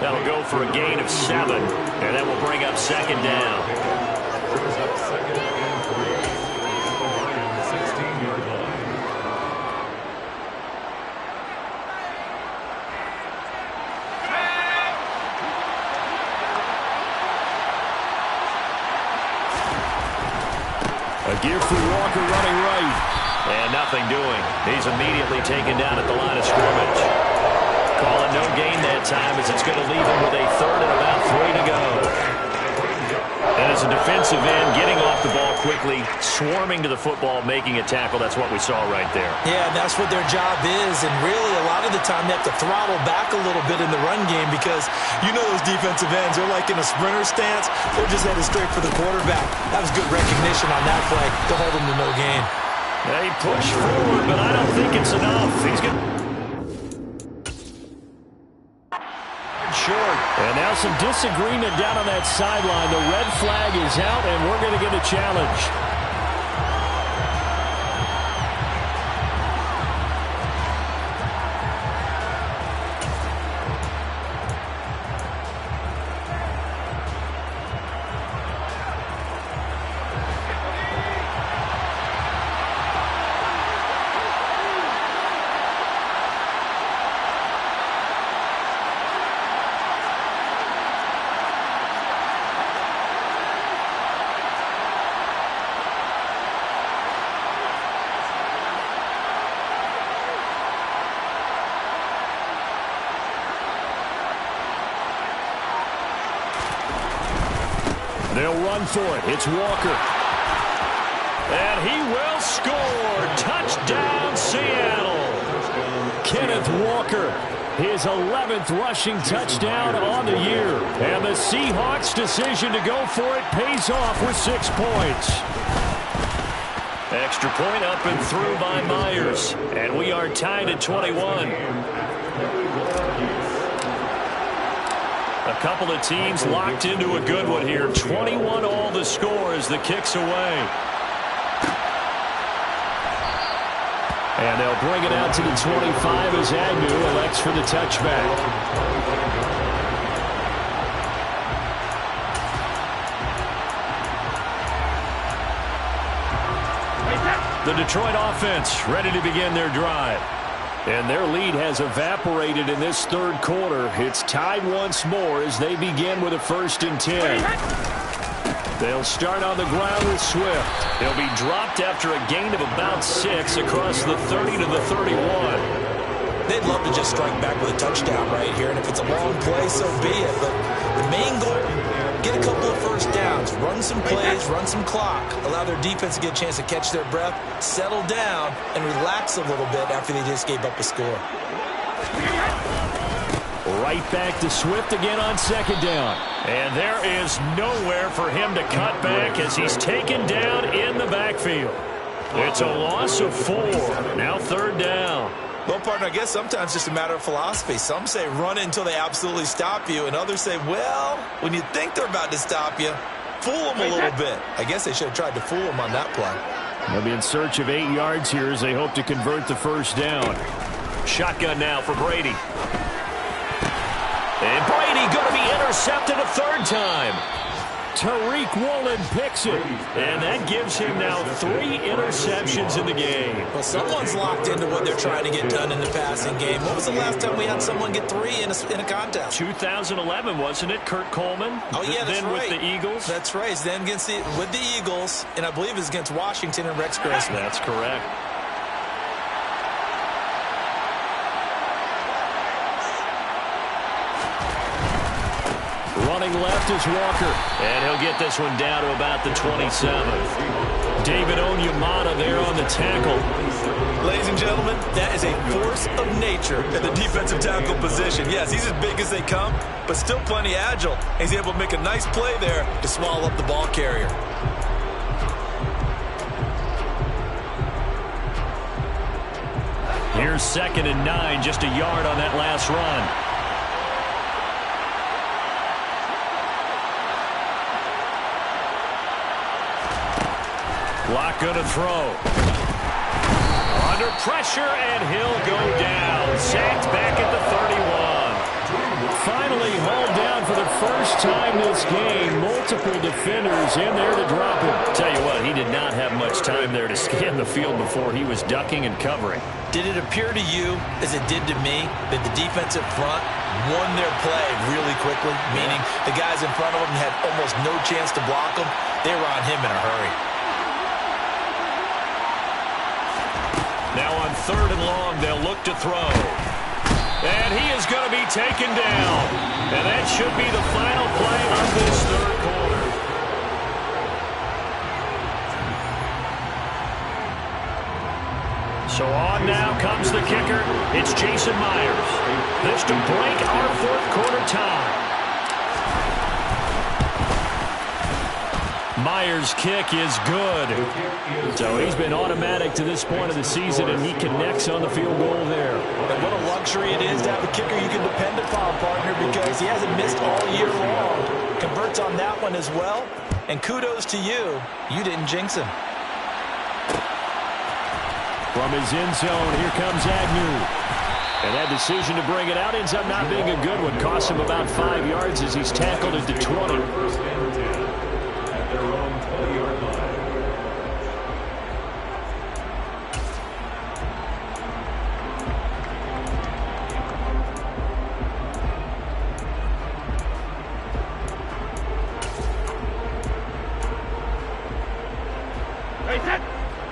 That'll go for a gain of 7, and that will bring up 2nd down. Brings up 2nd and 3. The 16-yard line. A gift for Walker running right. And nothing doing. He's immediately taken down at the line of scrimmage. Calling no gain that time as it's going to leave him with a 3rd and about 3 to go. And as a defensive end, getting off the ball quickly, swarming to the football, making a tackle, that's what we saw right there. Yeah, and that's what their job is. And really, a lot of the time, they have to throttle back a little bit in the run game because you know those defensive ends, they're like in a sprinter stance. They're just headed straight for the quarterback. That was good recognition on that play to hold them to no gain. They push forward, but I don't think it's enough. He's going short. And now some disagreement down on that sideline. The red flag is out, and we're going to get a challenge. They'll run for it. It's Walker. And he will score. Touchdown, Seattle. Kenneth Walker, his 11th rushing touchdown on the year. And the Seahawks' decision to go for it pays off with 6 points. Extra point up and through by Myers. And we are tied at 21. A couple of teams locked into a good one here. 21 all the score as the kick's away. And they'll bring it out to the 25 as Agnew elects for the touchback. The Detroit offense ready to begin their drive. And their lead has evaporated in this third quarter. It's tied once more as they begin with a 1st and 10. They'll start on the ground with Swift. He'll be dropped after a gain of about 6 across the 30 to the 31. They'd love to just strike back with a touchdown right here, and if it's a long play, so be it. But the main goal, get a couple of first downs, run some plays, run some clock, allow their defense to get a chance to catch their breath, settle down, and relax a little bit after they just gave up a score. Right back to Swift again on 2nd down. And there is nowhere for him to cut back as he's taken down in the backfield. It's a loss of 4. Now 3rd down. Well, partner, I guess sometimes it's just a matter of philosophy. Some say run it until they absolutely stop you, and others say, well, when you think they're about to stop you, fool them a little bit. I guess they should have tried to fool them on that play. They'll be in search of 8 yards here as they hope to convert the 1st down. Shotgun now for Brady. And Brady going to be intercepted a 3rd time. Tariq Woolen picks it. And that gives him now 3 interceptions in the game. Well, someone's locked into what they're trying to get done in the passing game. When was the last time we had someone get 3 in a contest? 2011, wasn't it? Kurt Coleman? Oh, yeah, that's then right. With the Eagles? That's right. Then with the Eagles, and I believe it's against Washington and Rex Grossman. That's correct. Running left is Walker. And he'll get this one down to about the 27. David Onyemata there on the tackle. Ladies and gentlemen, that is a force of nature at the defensive tackle position. Yes, he's as big as they come, but still plenty agile. He's able to make a nice play there to swallow up the ball carrier. Here's 2nd and 9, just a yard on that last run. Lock going to throw. Under pressure, and he'll go down. Sacked back at the 31. Finally hauled down for the first time this game. Multiple defenders in there to drop him. Tell you what, he did not have much time there to scan the field before he was ducking and covering. Did it appear to you, as it did to me, that the defensive front won their play really quickly? Meaning the guys in front of them had almost no chance to block them. They were on him in a hurry. Now on 3rd and long, they'll look to throw. And he is going to be taken down. And that should be the final play of this 3rd quarter. So on now comes the kicker. It's Jason Myers. This to break our fourth quarter tie. Myers' kick is good. So he's been automatic to this point of the season, and he connects on the field goal there. And what a luxury it is to have a kicker you can depend upon, partner, because he hasn't missed all year long. Converts on that one as well. And kudos to you. You didn't jinx him. From his end zone, here comes Agnew. And that decision to bring it out ends up not being a good one. Costs him about 5 yards as he's tackled into 20. First and 10 at their own 20-yard line.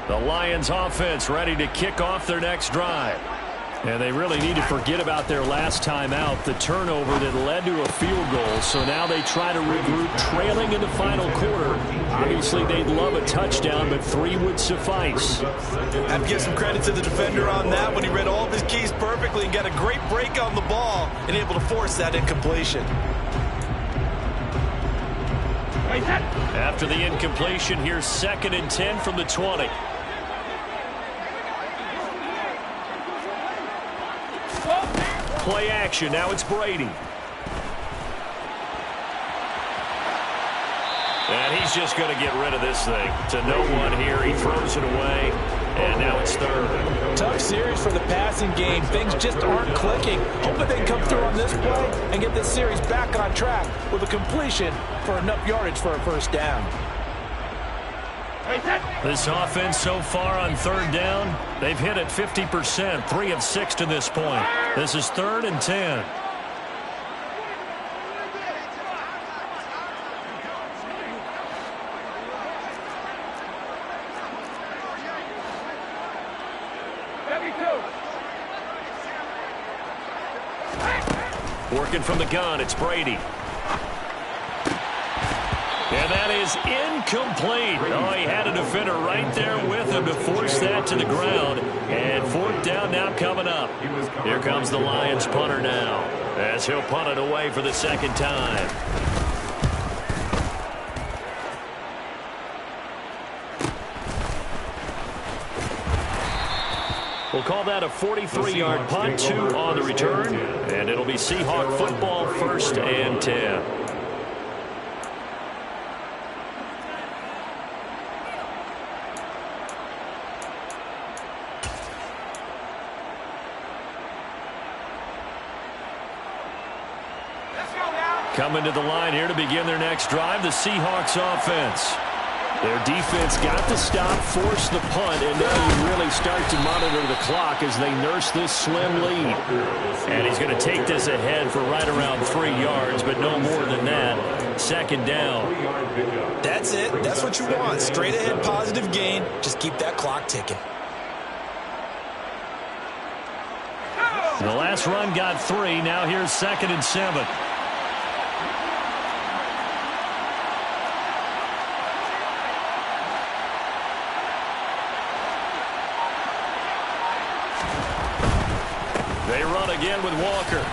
The Lions offense ready to kick off their next drive. And they really need to forget about their last time out, the turnover that led to a field goal. So now they try to regroup, trailing in the final quarter. Obviously, they'd love a touchdown, but 3 would suffice. I have to give some credit to the defender on that when he read all of his keys perfectly and got a great break on the ball and able to force that incompletion. After the incompletion, here's 2nd and 10 from the 20. Play action. Now it's Brady. And he's just going to get rid of this thing. To no one here. He throws it away. And now it's 3rd. Tough series for the passing game. Things just aren't clicking. Hoping they can come through on this play and get this series back on track with a completion for enough yardage for a first down. This offense so far on 3rd down, they've hit it 50%, 3 of 6 to this point. This is 3rd and 10. Working from the gun, it's Brady. And that is incomplete. Oh, he had a defender right there with him to force that to the ground. And 4th down now coming up. Here comes the Lions punter now, as he'll punt it away for the 2nd time. We'll call that a 43-yard punt, 2 on the return. And it'll be Seahawk football, 1st and 10. Coming to the line here to begin their next drive, the Seahawks offense. Their defense got the stop, forced the punt, and now you really start to monitor the clock as they nurse this slim lead. And he's going to take this ahead for right around 3 yards, but no more than that. 2nd down. That's it. That's what you want. Straight ahead positive gain. Just keep that clock ticking. The last run got 3. Now here's 2nd and 7. They run again with Walker.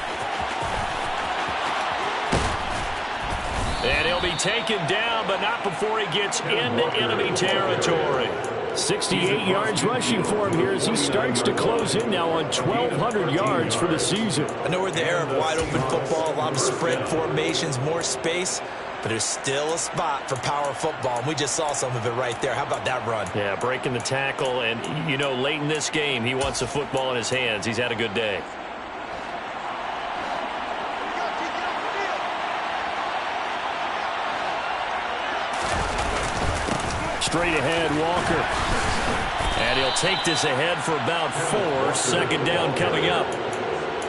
And he'll be taken down, but not before he gets into enemy territory. 68 yards rushing for him here as he starts to close in now on 1,200 yards for the season. I know we're in the era of wide open football, a lot of spread formations, more space, but there's still a spot for power football, and we just saw some of it right there. How about that run? Yeah, breaking the tackle, and, you know, late in this game, he wants the football in his hands. He's had a good day. Straight ahead, Walker. And he'll take this ahead for about 4. 2nd down coming up.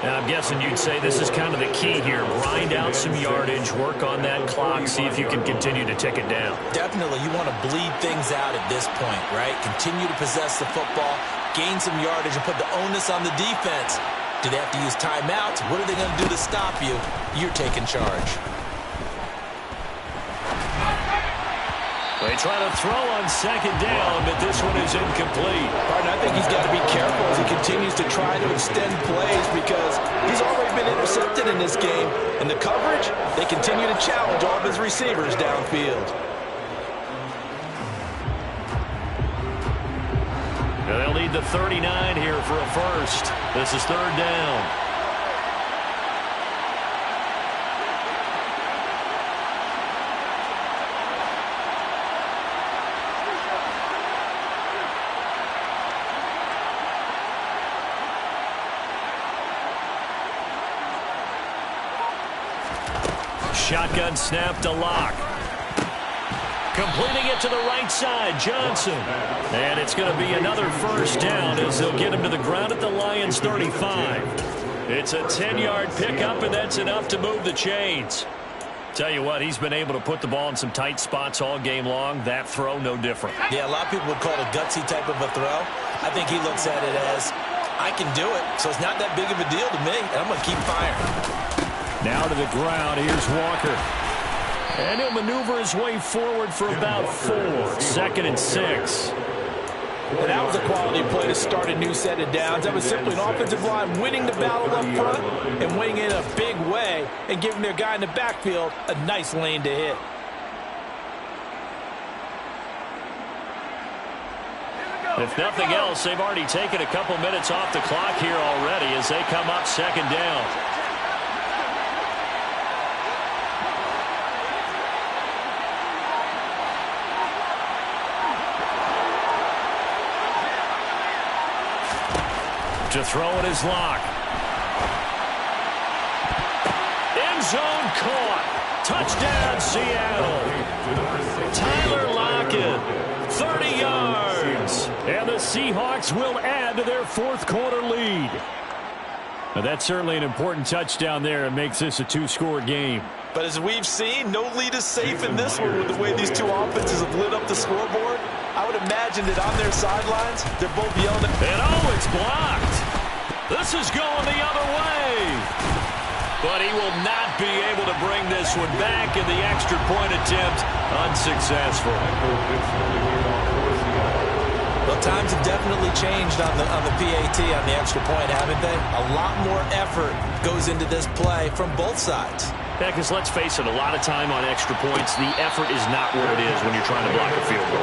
And I'm guessing you'd say this is kind of the key here. Grind out some yardage, work on that clock, see if you can continue to tick it down. Definitely, you want to bleed things out at this point, right? Continue to possess the football, gain some yardage, and put the onus on the defense. Do they have to use timeouts? What are they going to do to stop you? You're taking charge. They try to throw on second down, but this one is incomplete. Pardon, I think he's got to be careful as he continues to try to extend plays because he's already been intercepted in this game. And the coverage, they continue to challenge all of his receivers downfield. Now they'll need the 39 here for a first. This is third down. Shotgun snap to Locke. Completing it to the right side, Johnson. And it's going to be another first down as they'll get him to the ground at the Lions' 35. It's a 10-yard pickup, and that's enough to move the chains. Tell you what, he's been able to put the ball in some tight spots all game long. That throw, no different. Yeah, a lot of people would call it a gutsy type of a throw. I think he looks at it as, I can do it, so it's not that big of a deal to me, and I'm going to keep firing. Now to the ground. Here's Walker. And he'll maneuver his way forward for about 4. 2nd and 6. And that was a quality play to start a new set of downs. That was simply an offensive line winning the battle up front and winning it in a big way and giving their guy in the backfield a nice lane to hit. If nothing else, they've already taken a couple minutes off the clock here already as they come up second down. To throw it is Locke. End zone caught. Touchdown, Seattle. Tyler Lockett, 30 yards. And the Seahawks will add to their fourth quarter lead. Now that's certainly an important touchdown there. It makes this a 2-score game. But as we've seen, no lead is safe in this one with the way these two offenses have lit up the scoreboard. I would imagine that on their sidelines, they're both yelling. And oh, it's blocked. This is going the other way. But he will not be able to bring this one back, and the extra point attempt unsuccessful. Well, times have definitely changed on the PAT, on the extra point, haven't they? A lot more effort goes into this play from both sides. Yeah, because let's face it, a lot of time on extra points, the effort is not what it is when you're trying to block a field goal.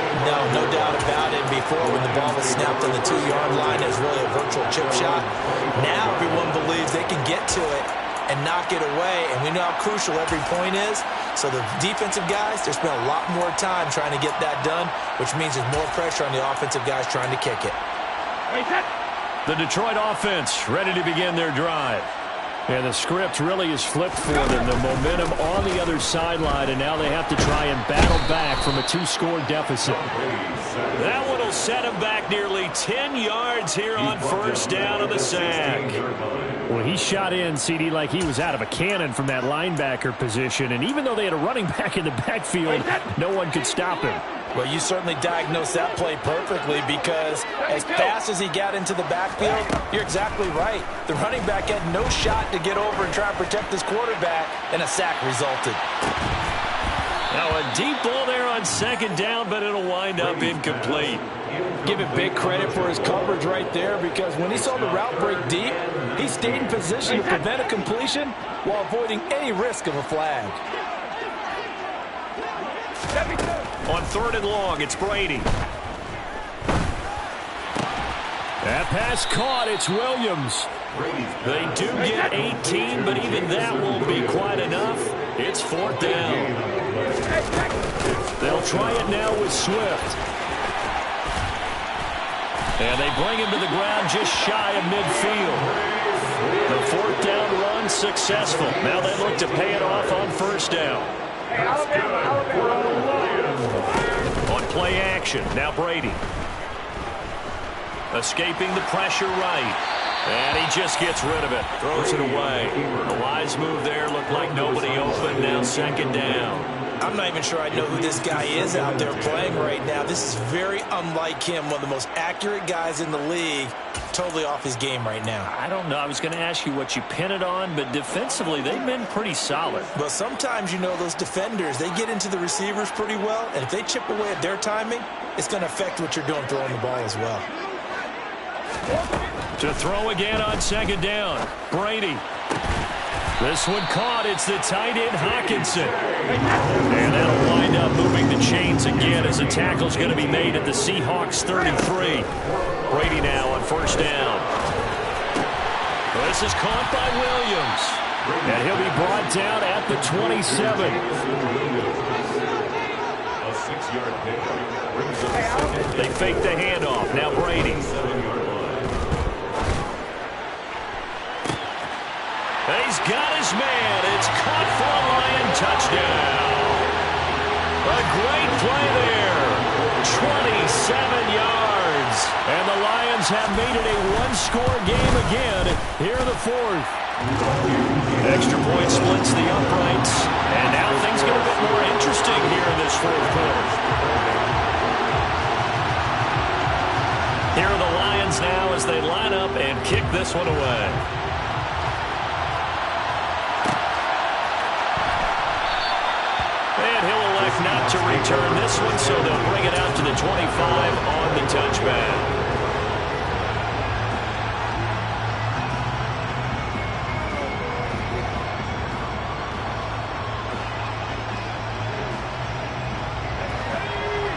No doubt about it. Before, when the ball was snapped on the 2-yard line, it was really a virtual chip shot. Now everyone believes they can get to it and knock it away, and we know how crucial every point is. So the defensive guys, they spend a lot more time trying to get that done, which means there's more pressure on the offensive guys trying to kick it. The Detroit offense ready to begin their drive. And the script really is flipped for them. The momentum on the other sideline, and now they have to try and battle back from a 2-score deficit. That one will set them back nearly 10 yards here on first down of the sack. Well, he shot in, CD, like he was out of a cannon from that linebacker position. And even though they had a running back in the backfield, no one could stop him. Well, you certainly diagnosed that play perfectly because as fast as he got into the backfield, you're exactly right. The running back had no shot to get over and try and protect his quarterback, and a sack resulted. Now a deep ball there on second down, but it'll wind up incomplete. Give him big credit for his coverage right there because when he saw the route break deep, he stayed in position to prevent a completion while avoiding any risk of a flag. On third and long, it's Brady. That pass caught. It's Williams. They do get 18, but even that won't be quite enough. It's fourth down. They'll try it now with Swift. And they bring him to the ground just shy of midfield. The fourth down run successful. Now they look to pay it off on first down. On play action, now Brady. Escaping the pressure right. And he just gets rid of it. Throws it away. A wise move there. Looked like nobody open. Now second down. I'm not even sure I know who this guy is out there playing right now. This is very unlike him, one of the most accurate guys in the league. Totally off his game right now. I don't know. I was going to ask you what you pin it on, but defensively, they've been pretty solid. But sometimes, you know, those defenders, they get into the receivers pretty well, and if they chip away at their timing, it's going to affect what you're doing throwing the ball as well. To throw again on second down, Brady. This one caught. It's the tight end, Hawkinson. And that'll wind up moving the chains again as a tackle's going to be made at the Seahawks 33. Brady now on first down. This is caught by Williams. And he'll be brought down at the 27. A 6-yard pick. They fake the handoff. Now Brady. He's got his man. It's caught for a Lion touchdown. A great play there. 27 yards. And the Lions have made it a one-score game again here in the fourth. Extra point splits the uprights. And now things get a bit more interesting here in this fourth quarter. Here are the Lions now as they line up and kick this one away. And he'll elect not to return this one, so they'll bring it out to the 25 on the touchback.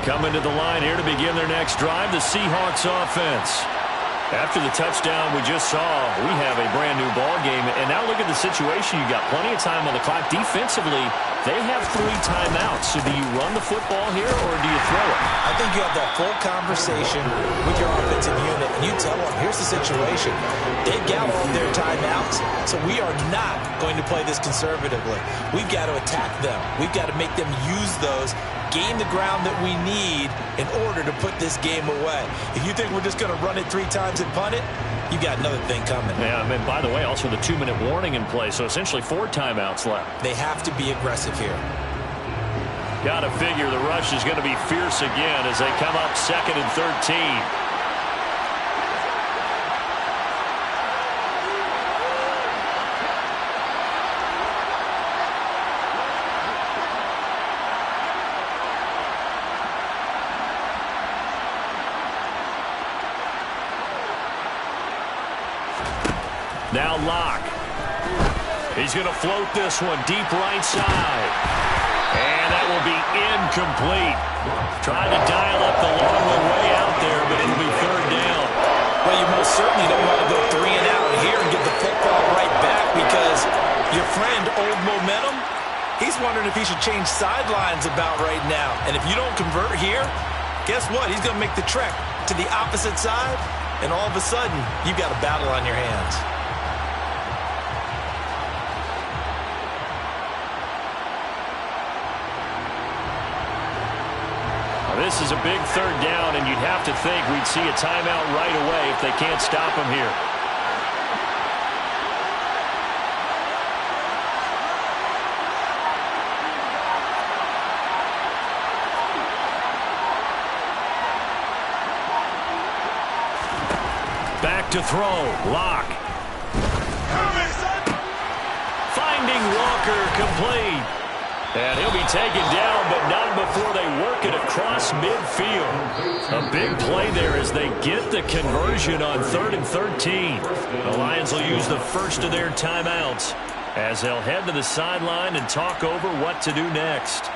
Coming to the line here to begin their next drive, the Seahawks offense. After the touchdown we just saw, we have a brand-new ball game. And now look at the situation. You've got plenty of time on the clock. Defensively, they have 3 timeouts. So do you run the football here or do you throw it? I think you have that full conversation with your offensive unit, and you tell them, here's the situation. They've got all their timeouts, so we are not going to play this conservatively. We've got to attack them. We've got to make them use those, gain the ground that we need in order to put this game away. If you think we're just going to run it 3 times and punt it, you got another thing coming. Yeah, and by the way, also the 2-minute warning in play, so essentially 4 timeouts left. They have to be aggressive here. Got to figure the rush is going to be fierce again as they come up 2nd and 13. Now Locke. He's going to float this one deep right side. And that will be incomplete. Trying to dial up the long one way out there, but it'll be 3rd down. Well, you most certainly don't want to go 3 and out here and get the football right back because your friend, Old Momentum, he's wondering if he should change sidelines about right now. And if you don't convert here, guess what? He's going to make the trek to the opposite side, and all of a sudden, you've got a battle on your hands. This is a big 3rd down, and you'd have to think we'd see a timeout right away if they can't stop him here. Back to throw. Locke. Finding Walker complete. And he'll be taken down, but not before they work it across midfield. A big play there as they get the conversion on 3rd and 13. The Lions will use the first of their timeouts as they'll head to the sideline and talk over what to do next.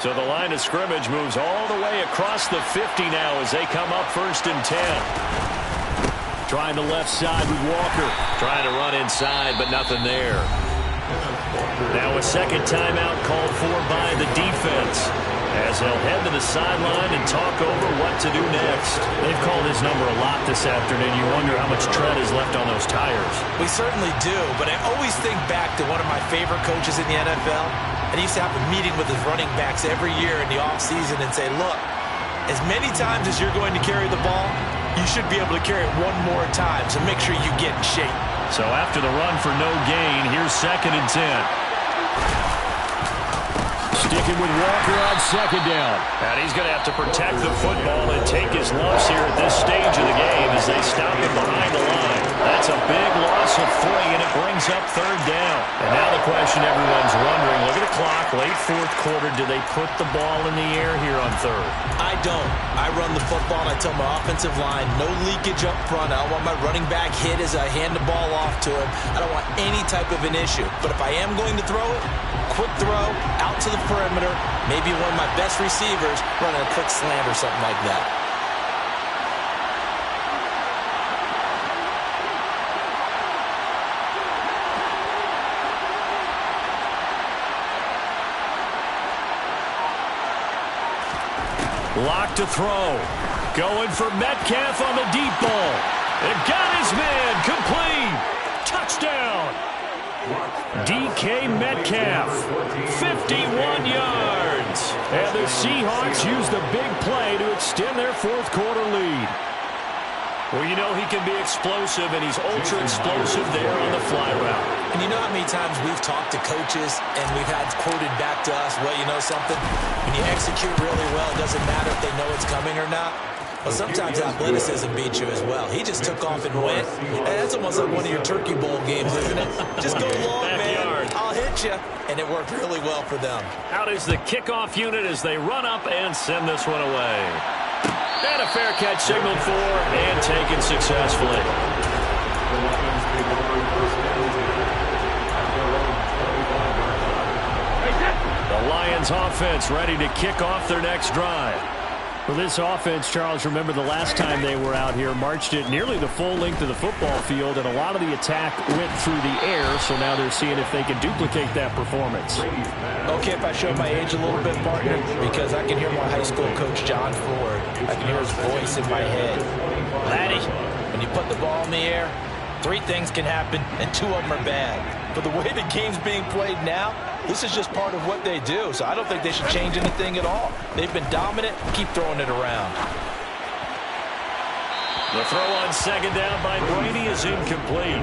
So the line of scrimmage moves all the way across the 50 now as they come up 1st and 10. Trying the left side with Walker. Trying to run inside, but nothing there. Now a 2nd timeout called for by the defense as they'll head to the sideline and talk over what to do next. They've called his number a lot this afternoon. You wonder how much tread is left on those tires. We certainly do, but I always think back to one of my favorite coaches in the NFL. And he used to have a meeting with his running backs every year in the offseason and say, look, as many times as you're going to carry the ball, you should be able to carry it one more time, so make sure you get in shape. So after the run for no gain, here's 2nd and 10. Sticking with Walker on 2nd down. And he's going to have to protect the football and take his lumps here at this stage of the game as they stop him behind the line. That's a big loss of 3, and it brings up 3rd down. And now the question everyone's wondering, look at the clock, late 4th quarter, do they put the ball in the air here on 3rd? I don't. I run the football, and I tell my offensive line, no leakage up front. I don't want my running back hit as I hand the ball off to him. I don't want any type of an issue. But if I am going to throw it, quick throw, out to the perimeter, maybe one of my best receivers running a quick slant or something like that. Lock to throw. Going for Metcalf on the deep ball. And got his man. Complete. Touchdown. DK Metcalf. 51 yards. And the Seahawks use the big play to extend their 4th quarter lead. Well, you know he can be explosive, and he's ultra-explosive there on the fly route. And you know how many times we've talked to coaches and we've had quoted back to us, well, you know something? When you execute really well, it doesn't matter if they know it's coming or not. Well, sometimes athleticism beats you as well. He just took off and went. And that's almost like one of your Turkey Bowl games, isn't it? Just go long, man. I'll hit you. And it worked really well for them. Out is the kickoff unit as they run up and send this one away. And a fair catch signaled for and taken successfully. The Lions offense ready to kick off their next drive. Well, this offense, Charles, remember the last time they were out here, marched it nearly the full length of the football field, and a lot of the attack went through the air, so now they're seeing if they can duplicate that performance. Okay, if I show my age a little bit, partner, because I can hear my high school coach, John Ford. I can hear his voice in my head. Laddie, when you put the ball in the air, 3 things can happen, and 2 of them are bad. But the way the game's being played now, this is just part of what they do, so I don't think they should change anything at all. They've been dominant. Keep throwing it around. The throw on 2nd down by Brady is incomplete.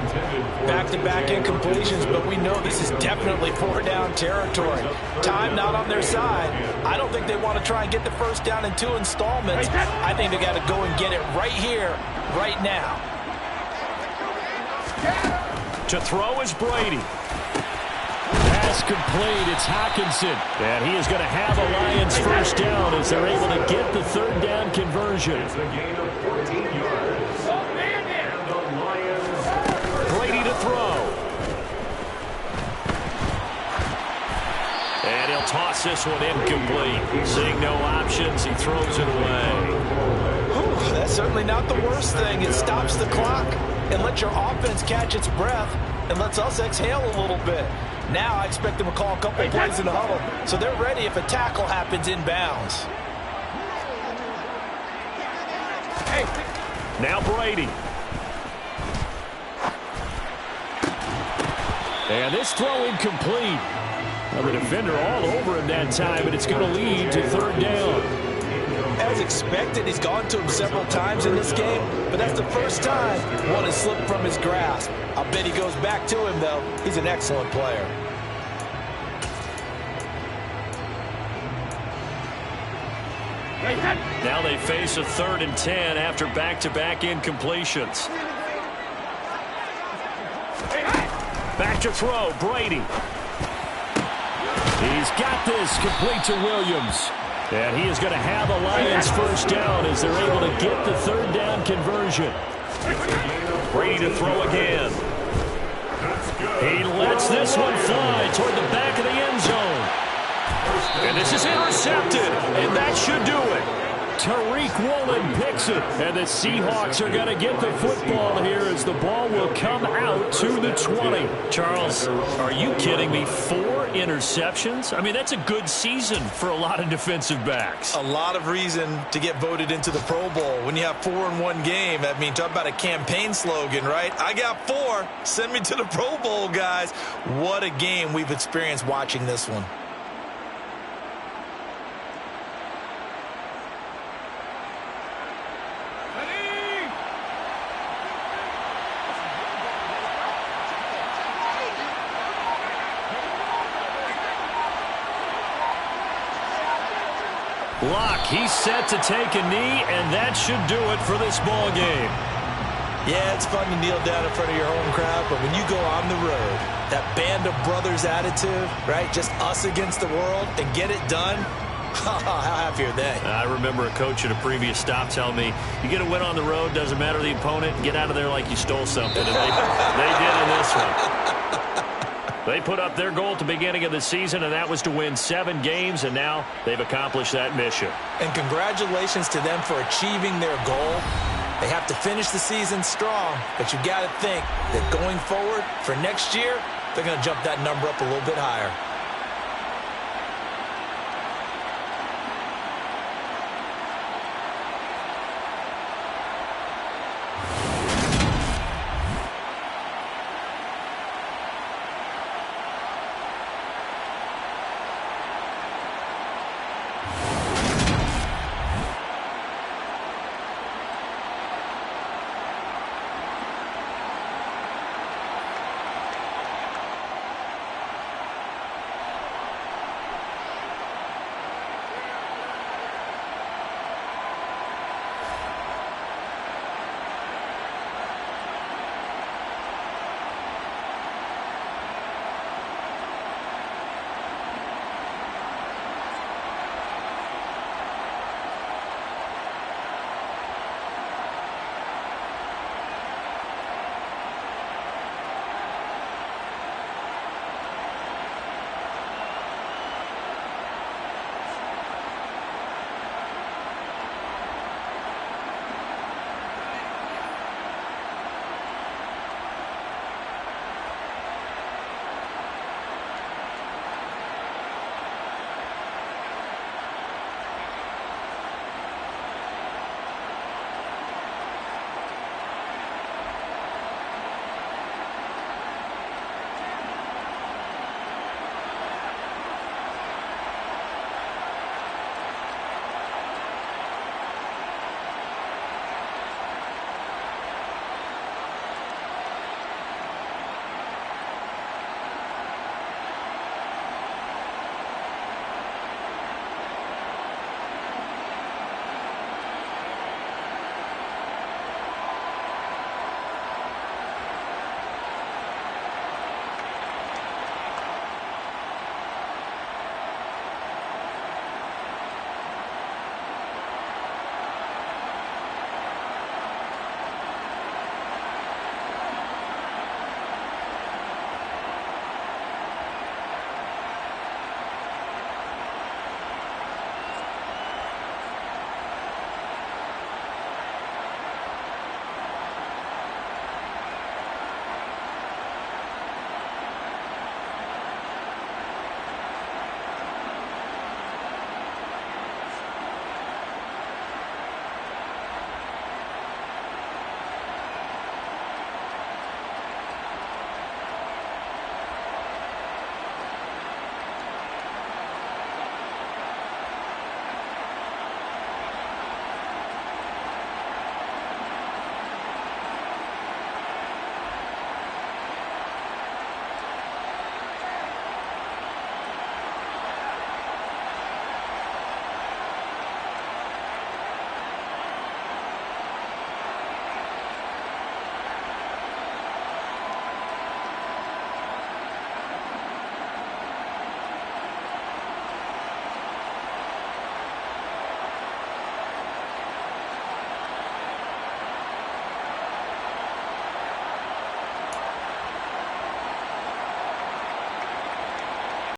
Back-to-back incompletions, but we know this is definitely 4-down territory. Time not on their side. I don't think they want to try and get the 1st down in 2 installments. I think they got to go and get it right here, right now. To throw is Brady. Pass complete. It's Hockenson. And he is going to have a Lions 1st down as they're able to get the 3rd down conversion. It's a gain of 14 yards. And the Lions. Brady to throw. And he'll toss this one incomplete. Seeing no options, he throws it away. Whew, that's certainly not the worst thing. It stops the clock and lets your offense catch its breath and lets us exhale a little bit. Now I expect them to call a couple plays in the huddle, so they're ready if a tackle happens inbounds. Now Brady. And this throw incomplete. Well, the defender all over him that time, and it's going to lead to 3rd down. As expected, he's gone to him several times in this game, but that's the first time one has slipped from his grasp. I'll bet he goes back to him, though. He's an excellent player. Now they face a 3rd and 10 after back-to-back incompletions. Back to throw, Brady. He's got this, complete to Williams. And he is going to have a Lions 1st down as they're able to get the 3rd down conversion. Brady to throw again. He lets this one fly toward the back of the end zone. And this is intercepted, and that should do it. Tariq Woolen picks it, and the Seahawks are going to get the football here as the ball will come out to the 20. Charles, are you kidding me? 4 interceptions? I mean, that's a good season for a lot of defensive backs. A lot of reason to get voted into the Pro Bowl. When you have 4 in one game, I mean, talk about a campaign slogan, right? I got 4. Send me to the Pro Bowl, guys. What a game we've experienced watching this one. Locke, he's set to take a knee, and that should do it for this ball game. Yeah, it's fun to kneel down in front of your home crowd, but when you go on the road, that band of brothers attitude, right, just us against the world, and get it done, how happy are they? I remember a coach at a previous stop telling me, you get a win on the road, doesn't matter the opponent, get out of there like you stole something. And they did in this one. They put up their goal at the beginning of the season, and that was to win 7 games, and now they've accomplished that mission. And congratulations to them for achieving their goal. They have to finish the season strong, but you got to think that going forward for next year, they're going to jump that number up a little bit higher.